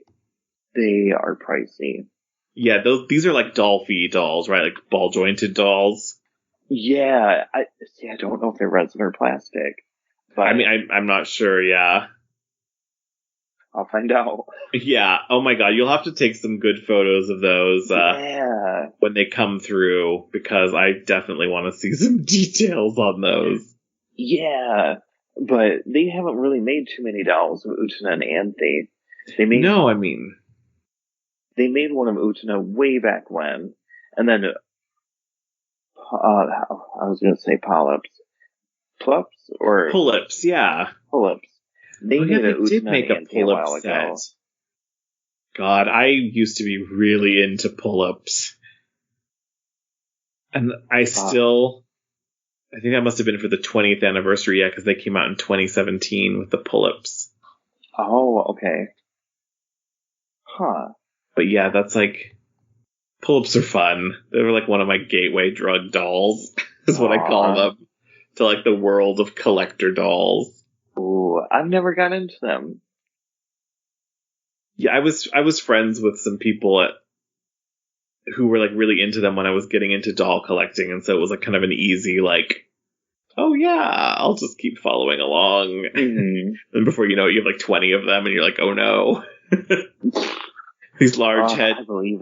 they are pricey. Yeah, these are like doll-fee dolls, right? Like ball-jointed dolls. Yeah, I don't know if they're resin or plastic. But I mean, I'm not sure, yeah. I'll find out. Yeah, oh my god, you'll have to take some good photos of those when they come through, because I definitely want to see some details on those. Yeah, but they haven't really made too many dolls of Utena and Anthe. They made one of Utena way back when, and then I was going to say Polyps. Plups or Pull-ups, yeah. Pull-ups. They did make a pull-up set. God, I used to be really into pull-ups. And I think that must have been for the 20th anniversary, yeah, because they came out in 2017 with the pull-ups. Oh, okay. Huh. But yeah, that's like, pull-ups are fun. They were like one of my gateway drug dolls, is what I call them, to like the world of collector dolls. Ooh, I've never got into them. Yeah, I was friends with some people who were like really into them when I was getting into doll collecting, and so it was like kind of an easy like, oh yeah, I'll just keep following along. Mm-hmm. And before you know it, you have like 20 of them, and you're like, oh no. These large head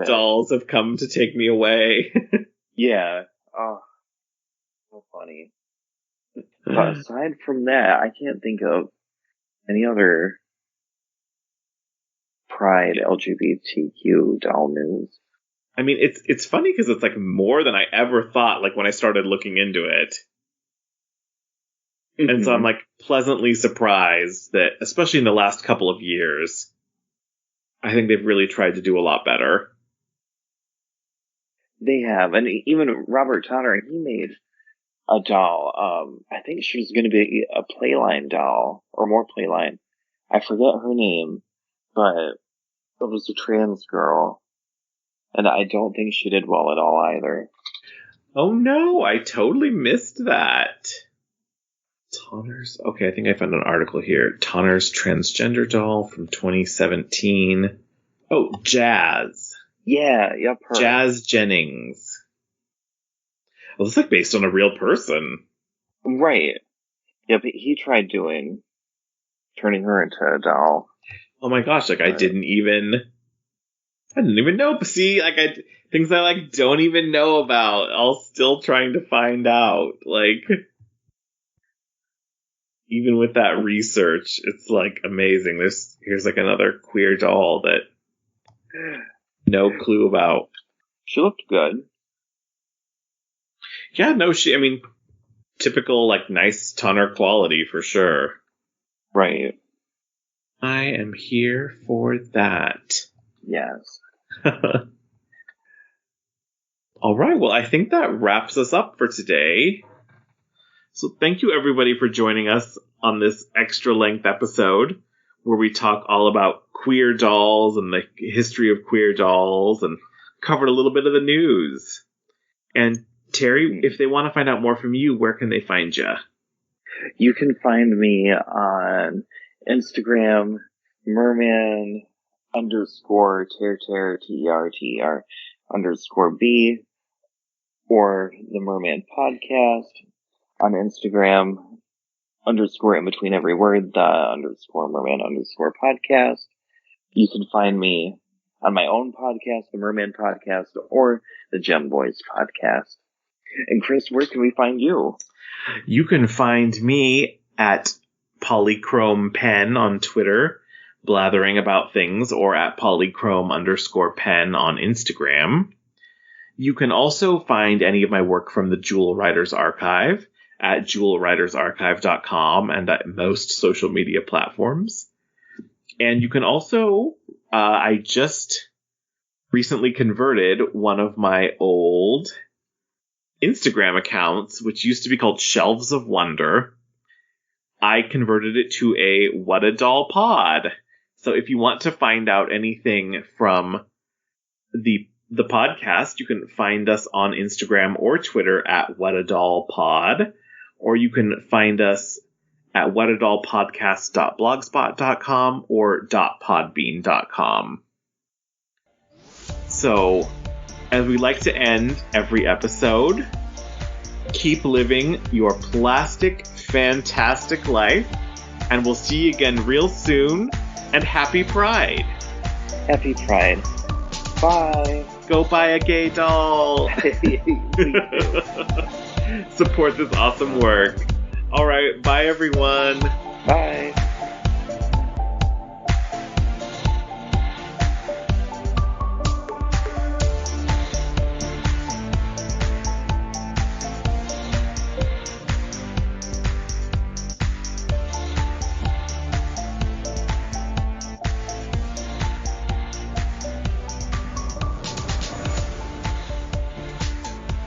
dolls have come to take me away. Yeah. Oh, so funny. But aside from that, I can't think of any other Pride LGBTQ doll news. I mean, it's funny because it's like more than I ever thought, like when I started looking into it. Mm-hmm. And so I'm like pleasantly surprised that, especially in the last couple of years, I think they've really tried to do a lot better. They have, and even Robert Tonner, he made a doll. I think she was going to be a Playline doll, or more Playline. I forget her name, but it was a trans girl. And I don't think she did well at all either. Oh no, I totally missed that. Tonner's, okay, I think I found an article here. Tonner's transgender doll from 2017. Oh, Jazz. Yeah, yep. Her. Jazz Jennings. Well, it's like based on a real person. Right. Yeah, but he tried turning her into a doll. Oh my gosh, like I didn't even know. See, like things I like don't even know about. I'll still trying to find out. Like, even with that research, it's like amazing. Here's like another queer doll that no clue about. She looked good. Yeah, no, I mean, typical like nice Tonner quality for sure. Right. I am here for that. Yes. All right, well, I think that wraps us up for today. So thank you, everybody, for joining us on this extra-length episode where we talk all about queer dolls and the history of queer dolls and covered a little bit of the news. And Terry, if they want to find out more from you, where can they find you? You can find me on Instagram, merman _ter _B, or the Merman Podcast on Instagram, _ in between every word, the _ merman _ podcast. You can find me on my own podcast, the Merman Podcast, or the Gem Boys Podcast. And Chris, where can we find you? You can find me at Polychrome Pen on Twitter, blathering about things, or at Polychrome _pen on Instagram. You can also find any of my work from the Jewel Writers Archive at jewelwritersarchive.com and at most social media platforms. And you can also, I just recently converted one of my old Instagram accounts, which used to be called Shelves of Wonder. I converted it to a What a Doll pod. So if you want to find out anything from the podcast, you can find us on Instagram or Twitter at What a Doll Pod, or you can find us at whatadollpodcast.blogspot.com or .podbean.com. So, as we like to end every episode, keep living your plastic fantastic life, and we'll see you again real soon, and happy Pride! Happy Pride. Bye. Go buy a gay doll! Support this awesome work. Alright, bye everyone! Bye.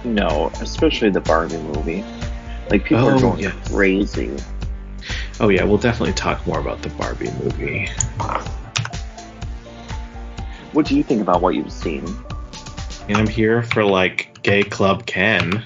No, especially the Barbie movie. Like, people are going crazy. Oh yeah, we'll definitely talk more about the Barbie movie. What do you think about what you've seen? And I'm here for, like, Gay Club Ken.